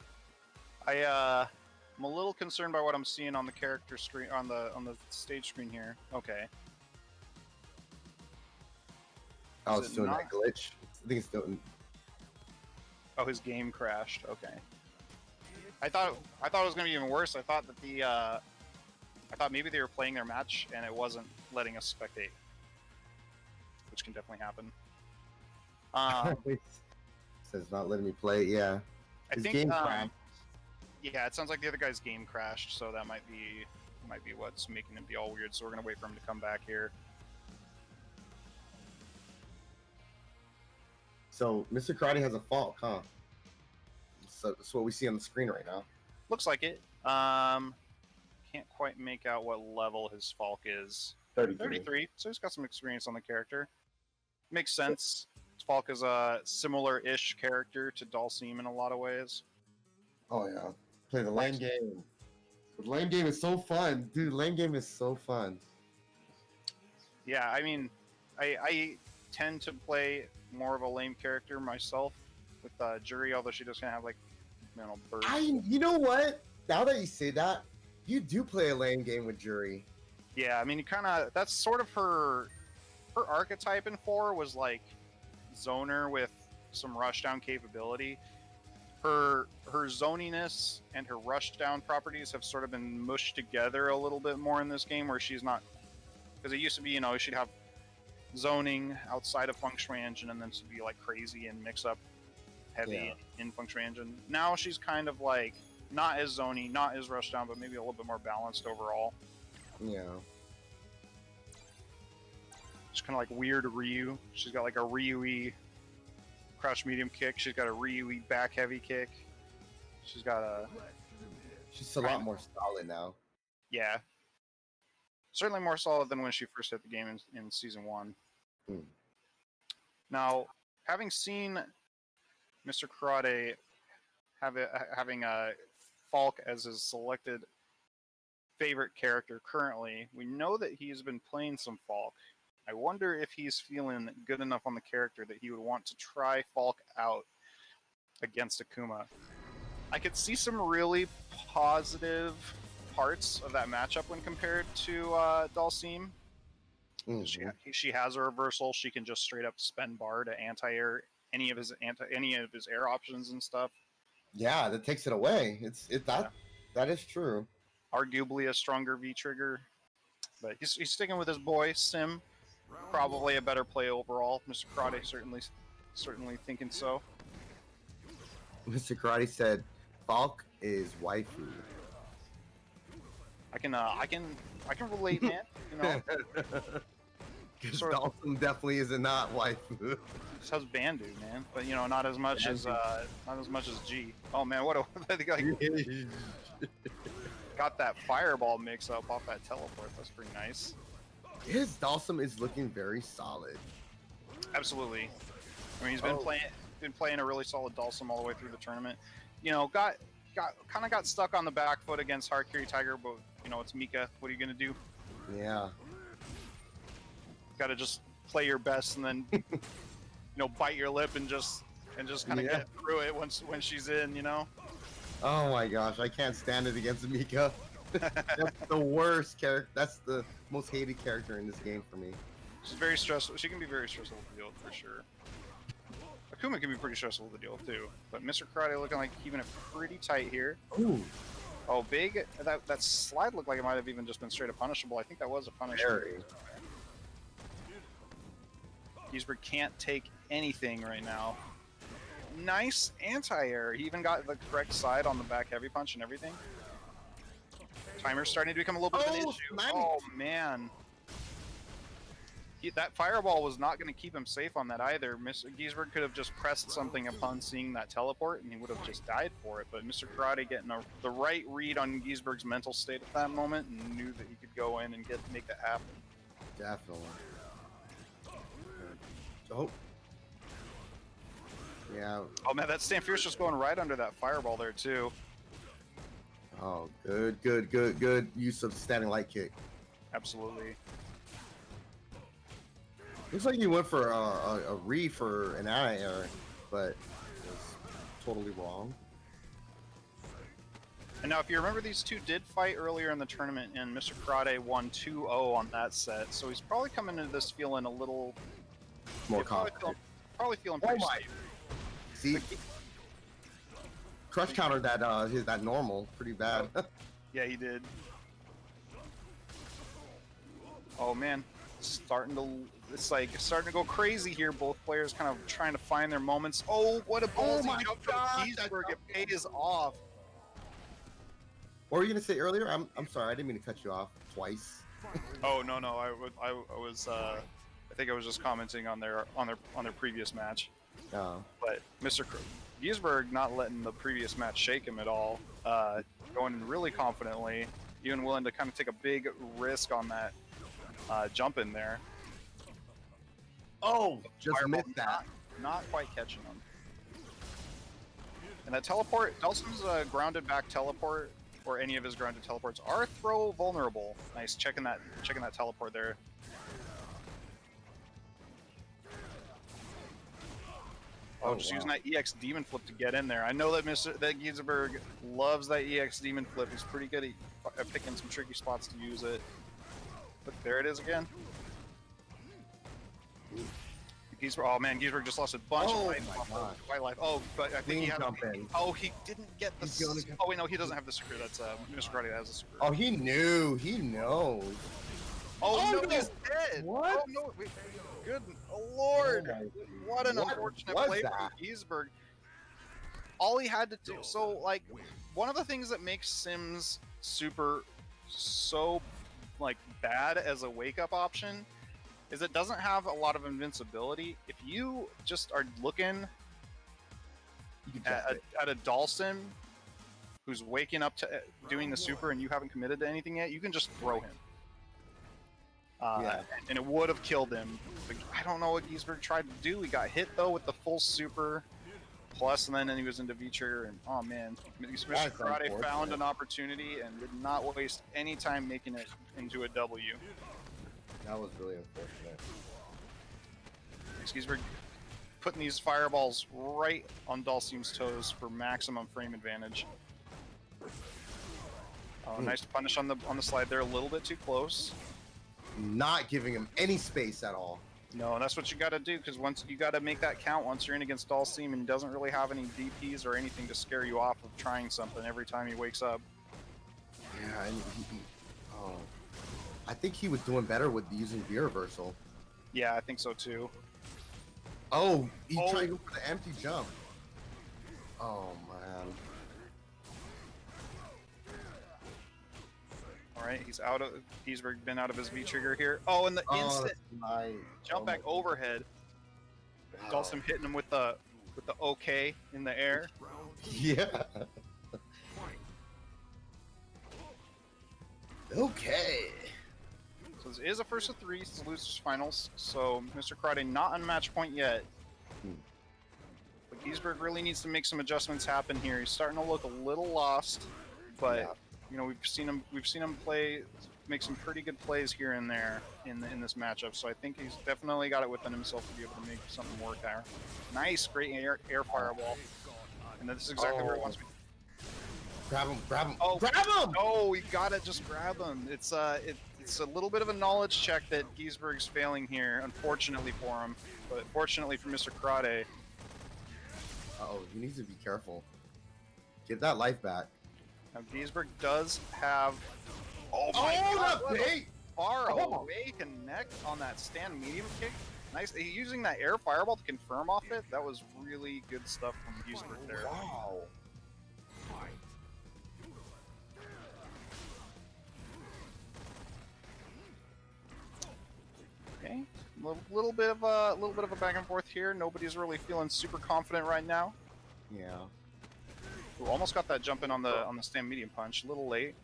I'm a little concerned by what I'm seeing on the character screen, on the stage screen here. Okay.
Oh, it's doing that glitch. I think it's doing.
Oh, his game crashed. Okay. I thought it was gonna be even worse. I thought that I thought maybe they were playing their match and it wasn't letting us spectate, which can definitely happen.
It says not letting me play. Yeah.
I think. Yeah, it sounds like the other guy's game crashed, so that might be what's making it be all weird. So we're gonna wait for him to come back here.
So Mr. Karate has a Falk, huh? So that's what we see on the screen right now.
Looks like it. Can't quite make out what level his Falk is. 33. So he's got some experience on the character. Makes sense. Falk is a similar-ish character to Dalsim in a lot of ways.
Oh yeah, play the lane game. The lane game is so fun, dude. Lane game is so fun.
Yeah, I mean, I tend to play more of a lame character myself with Jury, although she does kind of have like, burst.
You know what? Now that you say that, you do play a lane game with Jury.
Yeah, I mean, you kind of, that's sort of her archetype in 4 was like zoner with some rushdown capability. Her zoniness and her rushdown properties have sort of been mushed together a little bit more in this game, where she's not, because it used to be, she'd have zoning outside of Feng Shui Engine and then she'd be like crazy and mix up heavy in Feng Shui Engine. Now she's kind of like not as zony, not as rushdown, but maybe a little bit more balanced overall.
Yeah.
She's kind of like weird Ryu. She's got like a Ryu-y crouch medium kick. She's got a Ryu-y back heavy kick. She's
a lot more solid now.
Yeah. Certainly more solid than when she first hit the game in Season 1. Now, having seen Mr. Karate having a Falk as his selected favorite character currently, we know that he's been playing some Falk. I wonder if he's feeling good enough on the character that he would want to try Falk out against Akuma. I could see some really positive parts of that matchup when compared to Dalsim. She has a reversal. She can just straight up spend bar to anti-air any of his air options and stuff.
Yeah, that takes it away. That is true.
Arguably a stronger V trigger, but he's sticking with his boy Sim. Probably a better play overall. Mr. Karate certainly thinking so.
Mr. Karate said, "Falk is waifu."
I can relate, man.
Because Dalton definitely is not waifu.
So how's Bandu, man? But not as much as G. Oh man, what a got that fireball mix up off that teleport. That's pretty nice.
His Dalsum is looking very solid.
Absolutely. I mean, he's been playing a really solid Dalsum all the way through the tournament. Got stuck on the back foot against Harakiri Tiger, but it's Mika. What are you gonna do?
Yeah.
Got to just play your best and then bite your lip and just kind of get through it when she's in.
Oh my gosh, I can't stand it against Mika. That's the worst character. That's the most hated character in this game for me.
She's very stressful. She can be very stressful to deal with for sure. Akuma can be pretty stressful to deal with too. But Mr. Karate looking like keeping it pretty tight here.
Ooh.
Oh, big. That slide looked like it might have even just been straight up punishable. I think that was a punishment.
Very.
Giesberg can't take anything right now. Nice anti-air. He even got the correct side on the back heavy punch and everything. Timer's starting to become a little bit of an issue.
Nice.
Oh, man. That fireball was not going to keep him safe on that either. Mr. Giesberg could have just pressed something upon seeing that teleport, and he would have just died for it. But Mr. Karate getting the right read on Giesberg's mental state at that moment and knew that he could go in and make that happen.
Definitely. Oh. Yeah.
Oh, man, that Stand Fierce just going right under that fireball there, too.
Oh, good use of standing light kick.
Absolutely.
Looks like you went for a re for an anti-air, but it was totally wrong.
And now, if you remember, these two did fight earlier in the tournament, and Mr. Karate won 2-0 on that set, so he's probably coming into this feeling a little
more confident.
Probably feeling pretty safe.
See, Crush countered that normal pretty bad.
Yeah, he did. Oh man, it's starting to go crazy here. Both players kind of trying to find their moments. Oh, what a ballsy jump from Giesberg! It pays off.
What were you gonna say earlier? I'm sorry, I didn't mean to cut you off twice.
Oh no, I was I think I was just commenting on their previous match.
Oh.
But Mr. Giesberg not letting the previous match shake him at all. Going in really confidently, even willing to kind of take a big risk on that jump in there.
Oh, just
Fireball
missed that.
Not quite catching him. And that teleport, Delsum's grounded back teleport, or any of his grounded teleports, are throw vulnerable. Nice, checking that teleport there. Oh, just using that EX Demon Flip to get in there. I know that that Giesberg loves that EX Demon Flip. He's pretty good at picking some tricky spots to use it. But there it is again. Oh man, Giesberg just lost a bunch of white life. Oh, but I think he had. Oh, he didn't get the. Oh wait, no, he doesn't have the super. That's Mr. Karate that has the super.
Oh, he knew. He knows.
Oh no, he's dead.
What?
Oh no, good Lord! What an unfortunate play from Giesberg. All he had to do. So like, one of the things that makes Sims super so like bad as a wake up option is it doesn't have a lot of invincibility. If you just are looking at a Dalsim who's waking up to doing the super and you haven't committed to anything yet, you can just throw him. And it would have killed him. But I don't know what Giesberg tried to do. He got hit though with the full super plus, and then he was into V-Trigger, and oh man, Mr. Karate found an opportunity and did not waste any time making it into a W.
That was really unfortunate.
Giesberg putting these fireballs right on Dalsim's toes for maximum frame advantage. Oh, nice punish on the slide there, a little bit too close.
Not giving him any space at all.
No, that's what you got to do, because once you got to make that count once you're in against Dalsim and he doesn't really have any DPs or anything to scare you off of trying something every time he wakes up.
Yeah, and I think he was doing better with using V-Reversal.
Yeah, I think so too.
Oh, he tried to go for the empty jump. Oh man.
Alright, he's been out of his V-Trigger here. Oh, and the instant jump back overhead. Wow. Dalsim hitting him with the OK in the air.
Yeah. Okay.
So this is a first of three, it's the losers finals. So Mr. Karate not on match point yet. But Giesberg really needs to make some adjustments happen here. He's starting to look a little lost, but you know, we've seen him make some pretty good plays here and there in this matchup. So I think he's definitely got it within himself to be able to make something work there. Nice, great air fireball. And this is exactly where it wants me.
Grab him!
Oh,
grab him!
Oh, we gotta just grab him. It's a little bit of a knowledge check that Giesberg's failing here, unfortunately for him, but fortunately for Mr. Karate.
Uh-oh, he needs to be careful. Get that life back.
Now Giesberg does have. Oh my God! Far away connect on that stand medium kick. Nice. He's using that air fireball to confirm off it. That was really good stuff from Giesberg there.
Wow.
Okay, a little bit of a back and forth here. Nobody's really feeling super confident right now.
Yeah.
Ooh, almost got that jump in on the stand medium punch. A little late.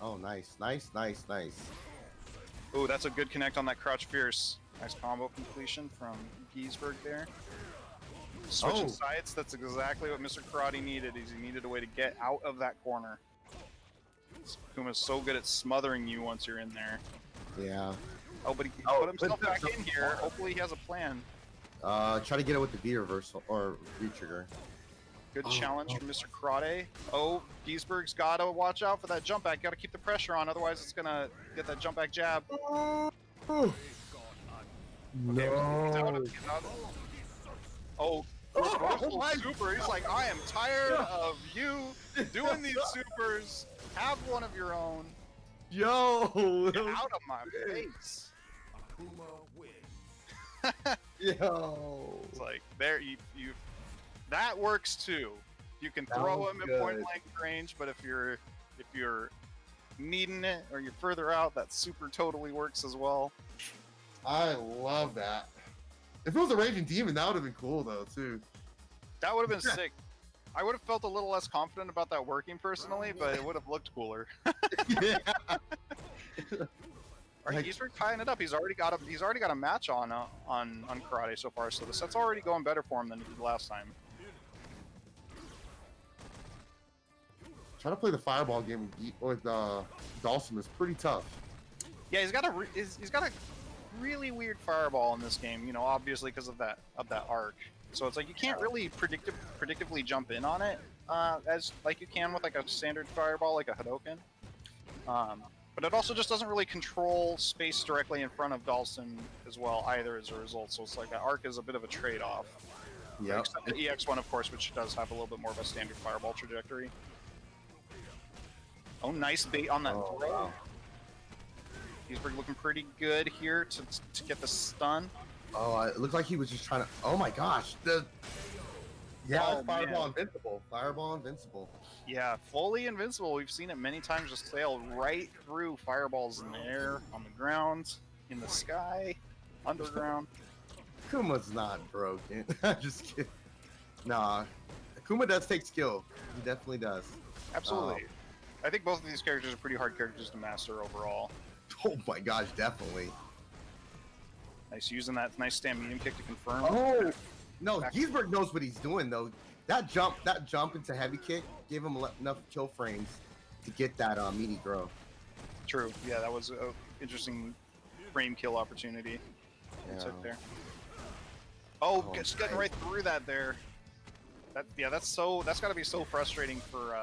Oh, nice.
Ooh, that's a good connect on that crouch fierce. Nice combo completion from Giesberg there. Switching sides. That's exactly what Mr. Karate needed. He needed a way to get out of that corner. Kuma's so good at smothering you once you're in there.
Yeah.
Oh, but he put himself back in here. Hopefully he has a plan.
Try to get it with the V-Reversal or V-Trigger.
Good challenge from Mr. Karate. Oh, Giesberg's got to watch out for that jump back. Got to keep the pressure on, otherwise it's going to get that jump back jab. Okay,
no.
Super. He's like, I am tired of you doing these supers. Have one of your own.
Yo!
Get out of my face.
Yo!
It's like, there, you that works too. You can throw him at point blank range, but if you're needing it or you're further out, that super totally works as well.
I love that. If it was a raging demon, that would have been cool though too.
That would have been sick. I would have felt a little less confident about that working personally, but it would have looked cooler.
Yeah.
All right, he's tying it up. He's already got a match on karate so far, so the set's already going better for him than it did last time.
Trying to play the fireball game with Dawson is pretty tough.
Yeah, he's got a really weird fireball in this game. You know, obviously because of that arc. So it's like you can't really predictively jump in on it as like you can with like a standard fireball, like a Hadoken. But it also just doesn't really control space directly in front of Dawson as well either as a result. So it's like that arc is a bit of a trade-off.
Yeah.
Except the EX one, of course, which does have a little bit more of a standard fireball trajectory. Oh, nice bait on that throw. Wow. Giesberg looking pretty good here to get the stun.
Oh, it looked like he was just trying to. Oh my gosh, fireball invincible. Fireball invincible.
Yeah, fully invincible. We've seen it many times just sail right through fireballs in the air, on the ground, in the sky, underground.
Kuma's not broken. Just kidding. Nah, Kuma does take skill. He definitely does.
Absolutely. I think both of these characters are pretty hard characters to master overall.
Oh my gosh, definitely.
Nice using that nice stand medium kick to confirm.
Oh no, Giesberg knows what he's doing though. That jump into heavy kick gave him enough kill frames to get that meaty grow. True.
Yeah, that was an interesting frame kill opportunity.
Yeah.
Took there. Oh, just getting right through that there. That's got to be so frustrating for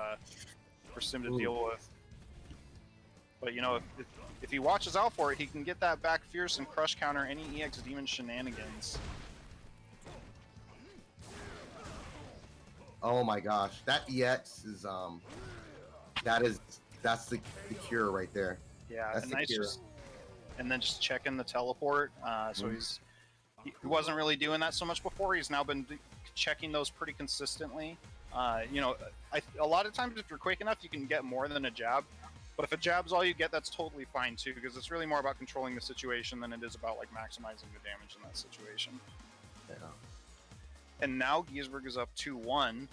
Sim to deal with. But you know, if he watches out for it, he can get that back fierce and crush counter any EX Demon shenanigans.
Oh my gosh, that EX is that's the cure right there.
Yeah,
that's
and nice and then just checking the teleport. So he wasn't really doing that so much before. He's now been checking those pretty consistently. You know, a lot of times if you're quick enough, you can get more than a jab. But if a jab's all you get, that's totally fine too, because it's really more about controlling the situation than it is about like maximizing the damage in that situation.
Yeah.
And now Giesberg is up 2-1,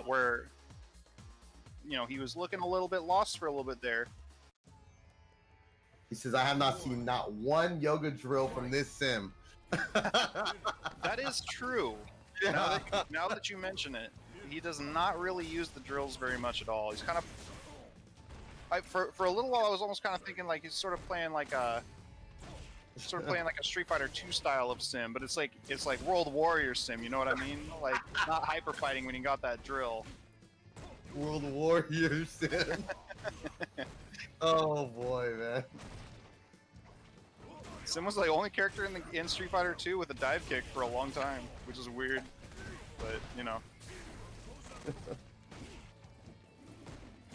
where, you know, he was looking a little bit lost for a little bit there.
He says, I have not seen not one yoga drill from this sim.
That is true. Yeah. Now that you mention it, he does not really use the drills very much at all. He's kind of... for a little while, I was almost kind of thinking like he's sort of playing like a Street Fighter 2 style of sim, but it's like World Warrior sim. You know what I mean? Like not hyper fighting when you got that drill.
World Warrior sim. Oh boy, man.
Sim was the only character in Street Fighter 2 with a dive kick for a long time, which is weird, but you know.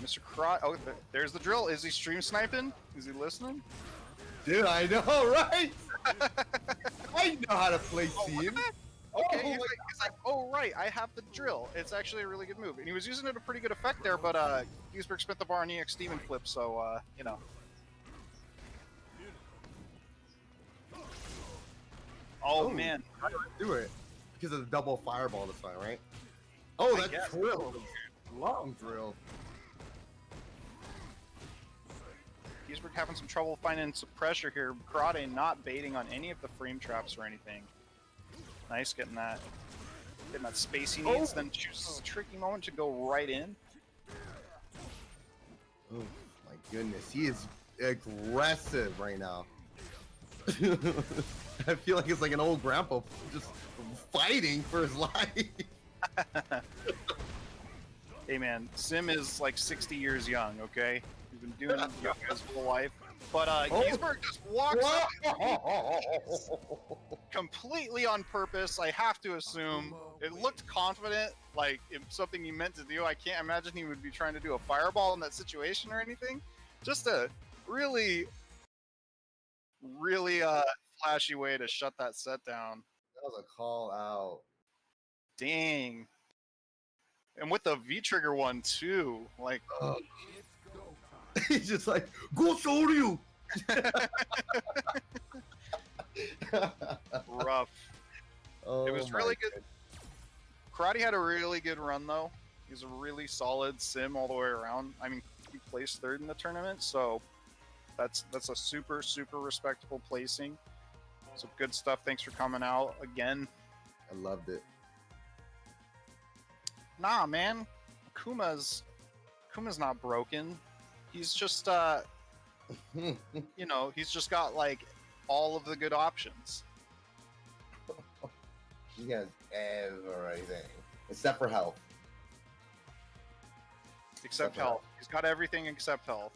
Mr. Krot, oh, there's the drill. Is he stream sniping? Is he listening?
Dude, I know, right? I know how to play Sim.
Okay, he's like, oh right, I have the drill. It's actually a really good move, and he was using it a pretty good effect there. But Giesberg spent the bar on EX Demon Flip, so you know. Oh man,
how do I do it? Because of the double fireball this time, right? Oh, that drill, long drill.
Giesberg having some trouble finding some pressure here. Karate not baiting on any of the frame traps or anything. Nice getting that space he needs, then chooses a tricky moment to go right in.
Oh my goodness, he is aggressive right now. I feel like it's like an old grandpa just fighting for his life.
Hey man, Sim is like 60 years young, okay? He's been doing yoga his whole life. But Giesberg just walks up completely on purpose, I have to assume. It looked confident, like it's something he meant to do. I can't imagine he would be trying to do a fireball in that situation or anything. Just a really flashy way to shut that set down.
That was a call out.
Dang. And with the V-trigger one too, like
he's just like, go show you.
rough.
Oh,
It was really good. Karate had a really good run though. He's a really solid sim all the way around. I mean, he placed third in the tournament, so that's a super respectable placing. So good stuff. Thanks for coming out again.
I loved it.
Nah, man, Kuma's not broken. He's just you know, he's just got like all of the good options.
He has everything except for health.
Except health. He's got everything except health.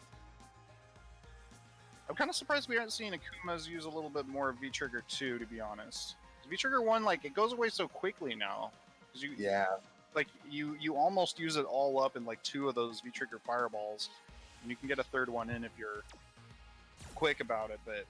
I'm kind of surprised we aren't seeing Akuma's use a little bit more of V-Trigger 2, to be honest. V-Trigger 1, like, it goes away so quickly now. Like, you almost use it all up in, like, 2 of those V-Trigger fireballs. And you can get a third one in if you're quick about it, but...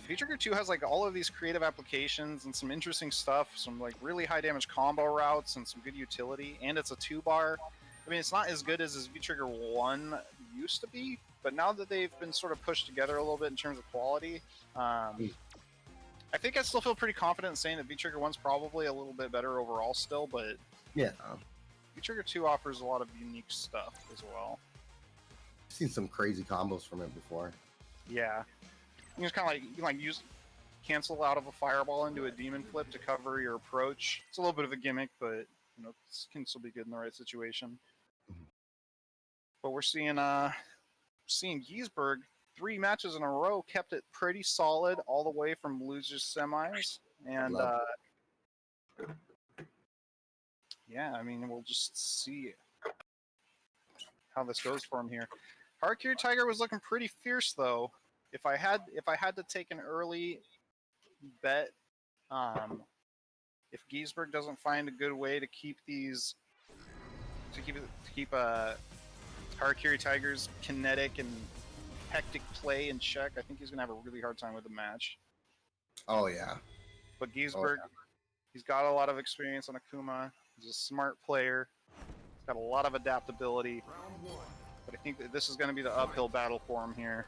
V-Trigger 2 has, like, all of these creative applications and some interesting stuff, some, like, really high damage combo routes and some good utility, and it's a 2-bar. I mean, it's not as good as his V-Trigger 1 used to be, but now that they've been sort of pushed together a little bit in terms of quality, I think I still feel pretty confident in saying that V-Trigger 1's probably a little bit better overall still, but
yeah,
V-Trigger 2 offers a lot of unique stuff as well.
I've seen some crazy combos from it before.
Yeah. You just kind of like use cancel out of a fireball into a demon flip to cover your approach. It's a little bit of a gimmick, but you know, it can still be good in the right situation. But we're seeing Giesberg 3 matches in a row kept it pretty solid all the way from losers semis, and yeah, I mean we'll just see how this goes for him here. Harakiri Tiger was looking pretty fierce though. If I had to take an early bet, if Giesberg doesn't find a good way to keep Harakiri Tiger's kinetic and hectic play in check, I think he's gonna have a really hard time with the match.
Oh yeah.
But Giesberg, he's got a lot of experience on Akuma. He's a smart player. He's got a lot of adaptability. But I think that this is going to be the uphill battle for him here.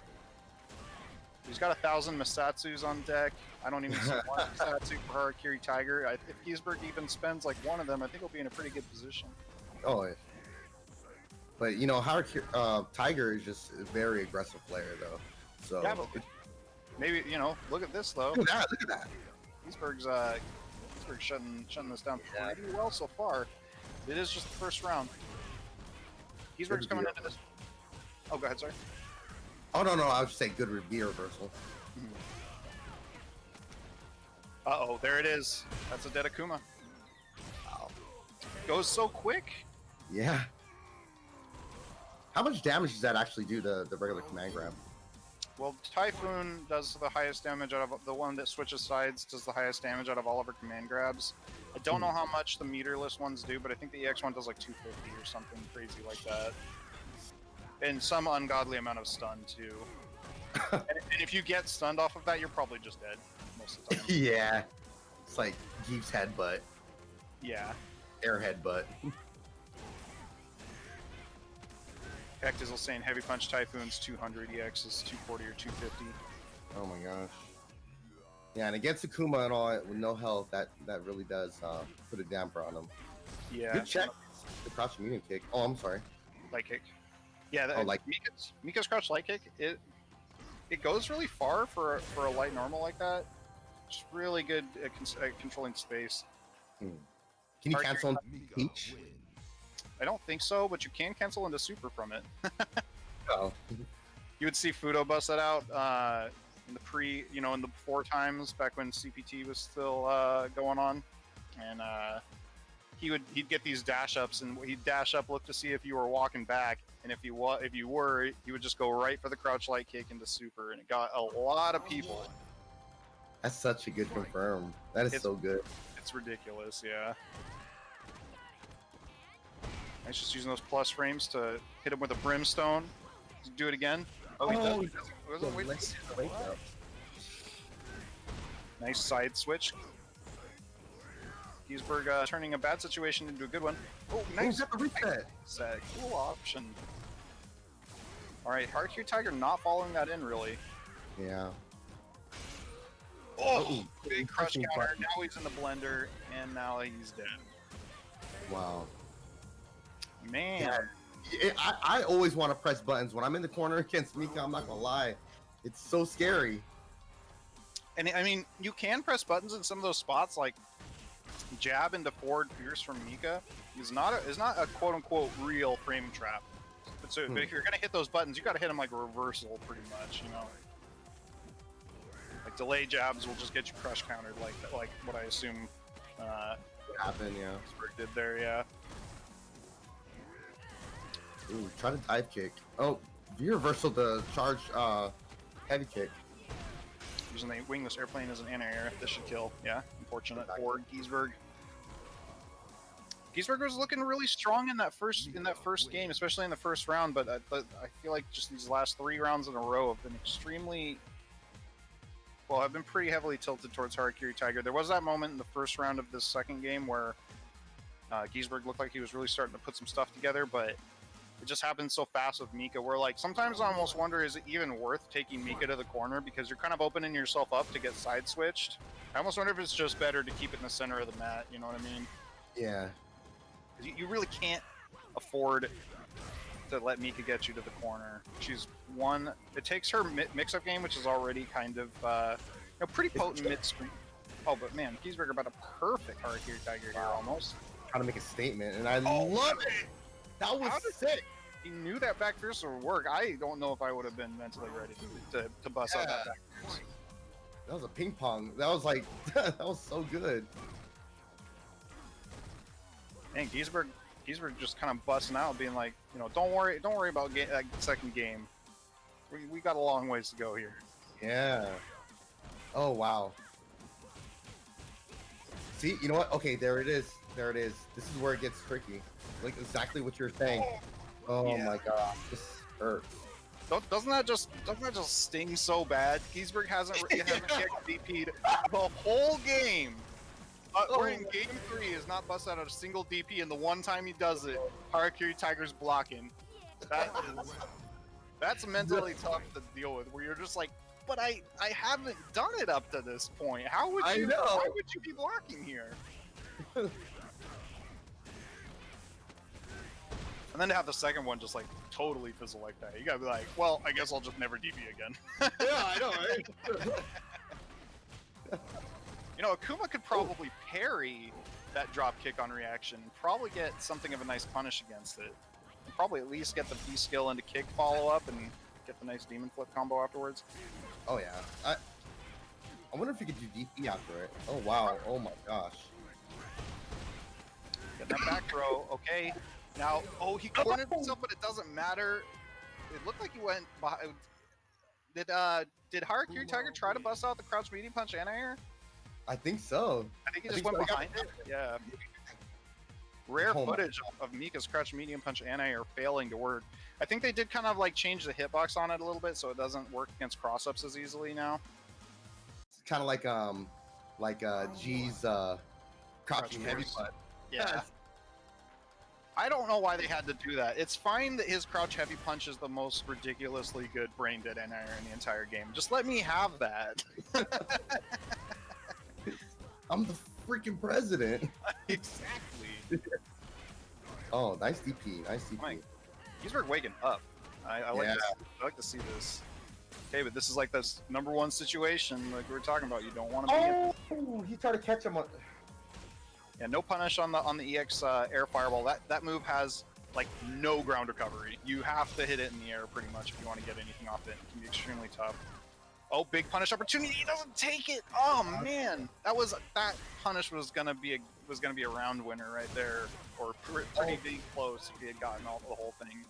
He's got 1,000 Masatsus on deck. I don't even see one Masatsu for Harakiri Tiger. If Giesberg even spends like one of them, I think he'll be in a pretty good position.
Oh, yeah. But you know, Harakiri Tiger is just a very aggressive player, though. So
yeah, but maybe look at this though.
Look at that.
Giesberg's shutting this down pretty well so far. It is just the first round. Giesberg's coming into this. Oh, go ahead, sorry.
Oh no, I was just saying good V reversal.
Uh-oh, there it is. That's a dead Akuma.
Wow.
Goes so quick.
Yeah. How much damage does that actually do to the regular command grab?
Well, Typhoon does the highest damage out of the one that switches sides, does the highest damage out of all of her command grabs. I don't know how much the meterless ones do, but I think the EX one does like 250 or something crazy like that. And some ungodly amount of stun too. and if you get stunned off of that, you're probably just dead most of the time.
Yeah. It's like Jeep's headbutt.
Yeah.
Air headbutt.
Hectizel saying Heavy Punch Typhoon's 200, EX is 240 or 250.
Oh my gosh. Yeah, and against Akuma and all with no health, that really does put a damper on him.
Yeah.
Good check. The crouch medium kick. Oh, I'm sorry.
Light kick. Yeah,
like
Mika's crouch light kick. It goes really far for a light normal like that. Just really good at controlling space.
Can you cancel Peach?
I don't think so, but you can cancel into super from it.
Oh.
You would see Fudo bust that out in the in the before times back when CPT was still going on, and he'd get these dash ups, and he'd dash up, look to see if you were walking back, and if you were, he would just go right for the crouch light kick into super, and it got a lot of people.
That's such a good confirm. That is so good.
It's ridiculous, yeah. He's just using those plus frames to hit him with a brimstone. Do it again. Oh, he does. Nice side switch. Giesberg turning a bad situation into a good one. Oh, nice.
Got the reset.
Set. Cool option. All right, Harakiri Tiger not following that in really.
Yeah.
Oh, big crush counter. Now he's in the blender, and now he's dead.
Wow.
Man.
Yeah. I always want to press buttons. When I'm in the corner against Mika, I'm not going to lie. It's so scary.
And I mean, you can press buttons in some of those spots, like jab into forward pierce from Mika. Is not a quote unquote real frame trap. But so, but if you're gonna hit those buttons, you gotta hit them like reversal, pretty much. You know, like delay jabs will just get you crush countered, like what I assume
happened. Yeah.
Giesberg did there. Yeah.
Ooh, try to dive kick. Oh, V-reversal to charge heavy kick.
Using the wingless airplane as an anti-air. This should kill. Yeah, unfortunate for Giesberg. Giesberg was looking really strong in that first game, especially in the first round. But I feel like just these last 3 rounds in a row have been extremely well. I've been pretty heavily tilted towards Harakiri Tiger. There was that moment in the first round of this second game where Giesberg looked like he was really starting to put some stuff together, but it just happened so fast with Mika where, like, sometimes I almost wonder, is it even worth taking Mika to the corner because you're kind of opening yourself up to get side switched? I almost wonder if it's just better to keep it in the center of the mat, you know what I mean?
Yeah.
You really can't afford to let Mika get you to the corner. She's one, it takes her mix-up game, which is already kind of pretty potent mid-screen. Oh, but man, Giesberg about a perfect Harakiri Tiger here almost.
Trying to make a statement, and I love it! That was sick.
He knew that back fierce would work. I don't know if I would have been mentally ready to bust out that back fierce.
That was a ping pong. That was like, that was so good.
And Giesberg just kind of busting out, being like, you know, don't worry about that second game. We got a long ways to go here.
Yeah. Oh wow. See, you know what? Okay, there it is. There it is. This is where it gets tricky. Like exactly what you're saying. Oh yeah. My god, this hurts.
Doesn't that just sting so bad? Giesberg hasn't kicked DP'd the whole game. We're in game 3. Has not busted out a single DP, and the one time he does it, Harakiri Tiger's blocking. That's mentally tough to deal with. Where you're just like, but I haven't done it up to this point. How would you? Why would you be blocking here? And then to have the second one just like totally fizzle like that, you gotta be like, well, I guess I'll just never DP again.
Yeah, I know, right?
You know, Akuma could probably parry that drop kick on reaction, probably get something of a nice punish against it, and probably at least get the B skill into kick follow up and get the nice demon flip combo afterwards.
Oh yeah, I wonder if you could do DP after it. Oh wow, oh my gosh.
Getting that back throw, okay. Now, oh, he cornered himself, but it doesn't matter. It looked like he went behind. Did Harakiri Tiger try to bust out the crouch medium punch anti-air?
I think so.
I think he just went behind it. Yeah. Rare footage of Mika's crouch medium punch anti-air failing to work. I think they did kind of like change the hitbox on it a little bit, so it doesn't work against cross-ups as easily now.
It's kind of like G's crouching heavy punch.
Yeah. I don't know why they had to do that. It's fine that his crouch heavy punch is the most ridiculously good brain dead anti-air in the entire game. Just let me have that.
I'm the freaking president.
Exactly.
Oh, nice DP. Nice DP.
Giesberg waking up. I like to see this. Okay, but this is like this #1 situation like we were talking about. You don't want to be
in. He tried to catch him on.
Yeah, no punish on the EX air fireball. That move has like no ground recovery. You have to hit it in the air pretty much if you want to get anything off it. It can be extremely tough. Oh, big punish opportunity. He doesn't take it. Oh man, that punish was gonna be a round winner right there, or pretty big close if he had gotten the whole thing.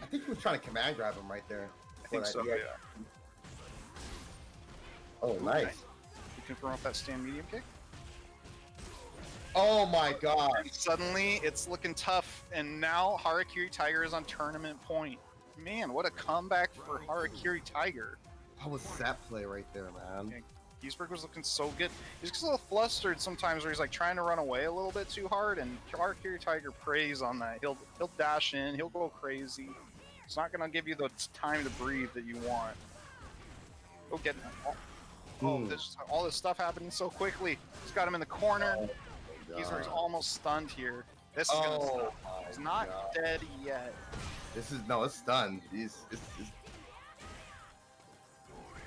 I think he was trying to command grab him right there.
I think so. Yeah.
Oh, nice.
You confirm with that stand medium kick.
Oh my god.
And suddenly it's looking tough, and now Harakiri Tiger is on tournament point. Man, what a comeback for Harakiri Tiger.
That was sap play right there, man. Okay.
Giesberg was looking so good. He's just a little flustered sometimes, where he's like trying to run away a little bit too hard, and Harakiri Tiger preys on that. He'll dash in, he'll go crazy. It's not gonna give you the time to breathe that you want. Go get him. Oh, all this stuff happening so quickly. He's got him in the corner. Giesberg's almost stunned here. This is gonna stop. He's not dead yet.
This is it's stunned.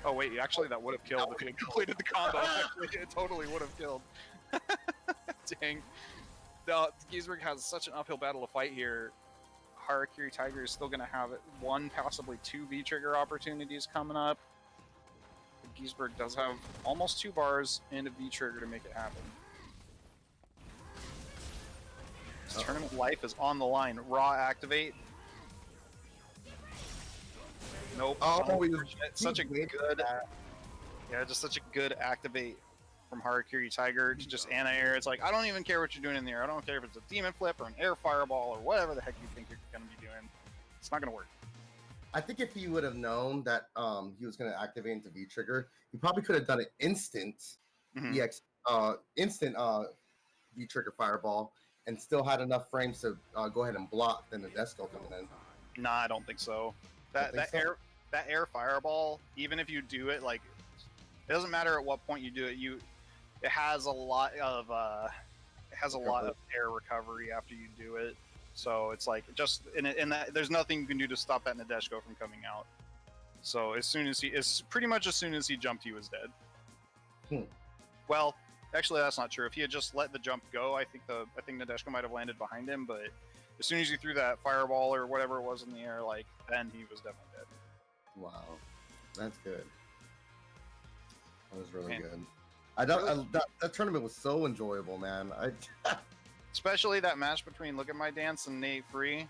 Oh wait, actually that would have killed if he had completed the combo. Actually, it totally would have killed. Dang. No, Giesberg has such an uphill battle to fight here. Harakiri Tiger is still going to have one, possibly two V-trigger opportunities coming up. Giesberg does have almost 2 bars and a V-trigger to make it happen. His tournament life is on the line. Raw activate. Nope. Such a good, just such a good activate from Harakiri Tiger to just anti-air. It's like, I don't even care what you're doing in the air. I don't care if it's a demon flip or an air fireball or whatever the heck you think you're going to be doing. It's not going to work.
I think if he would have known that he was going to activate into V-trigger, he probably could have done an instant V-trigger fireball and still had enough frames to go ahead and block than the Nadeshiko coming in.
Nah, I don't think so. That air fireball, even if you do it, like, it doesn't matter at what point you do it. It has a lot of air recovery after you do it. So it's like just in that there's nothing you can do to stop that Nadeshiko from coming out. So pretty much as soon as he jumped, he was dead. Well, actually that's not true. If he had just let the jump go, I think Nadeshiko might have landed behind him. But as soon as he threw that fireball or whatever it was in the air, like, then he was definitely dead.
Wow, that's good. That was really good. That tournament was so enjoyable, man.
Especially that match between Look at My Dance and Nate Free.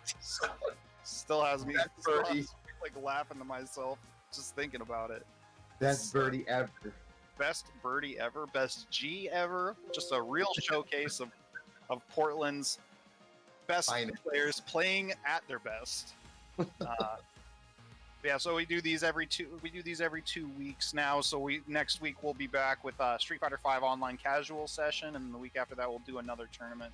Still has me like laughing to myself just thinking about it.
Best birdie ever.
Best birdie ever. Best G ever. Just a real showcase of Portland's best players playing at their best. Yeah, so we do these every 2 weeks now. So next week we'll be back with Street Fighter V Online Casual session, and the week after that we'll do another tournament.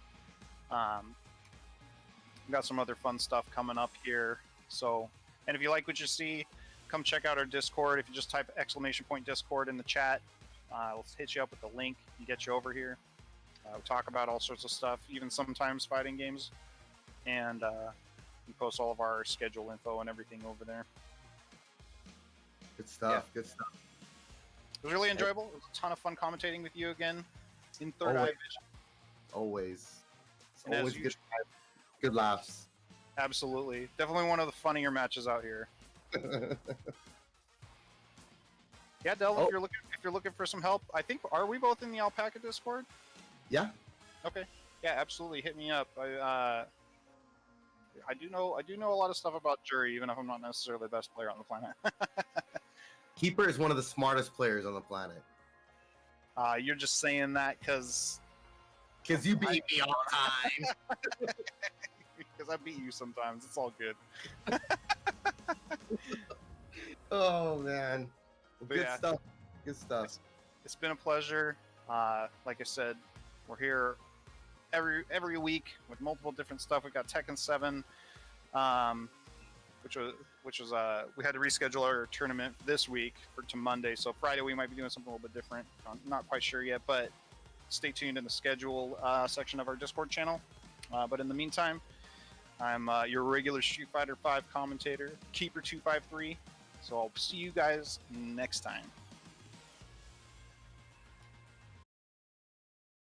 We got some other fun stuff coming up here. So, and if you like what you see, come check out our Discord. If you just type !Discord in the chat, we'll hit you up with the link and get you over here. We talk about all sorts of stuff, even sometimes fighting games, and we post all of our schedule info and everything over there.
Good stuff. Good stuff.
It was really enjoyable. It was a ton of fun commentating with you again in Third Eye Vision.
Always.
And
always good laughs.
Absolutely. Definitely one of the funnier matches out here. Yeah, Del, if you're looking for some help, are we both in the Alpaca Discord?
Yeah.
Okay. Yeah, absolutely. Hit me up. I do know a lot of stuff about Jury, even if I'm not necessarily the best player on the planet.
Keeper is one of the smartest players on the planet.
You're just saying that because
you beat me all the time.
Because I beat you sometimes. It's all good.
Oh man, good stuff. Good stuff.
It's been a pleasure. Like I said, we're here every week with multiple different stuff. We got Tekken 7, which was we had to reschedule our tournament this week to Monday. So Friday we might be doing something a little bit different. I'm not quite sure yet, but stay tuned in the schedule section of our Discord channel. But in the meantime, I'm your regular Street Fighter V commentator, Keeper253. So I'll see you guys next time.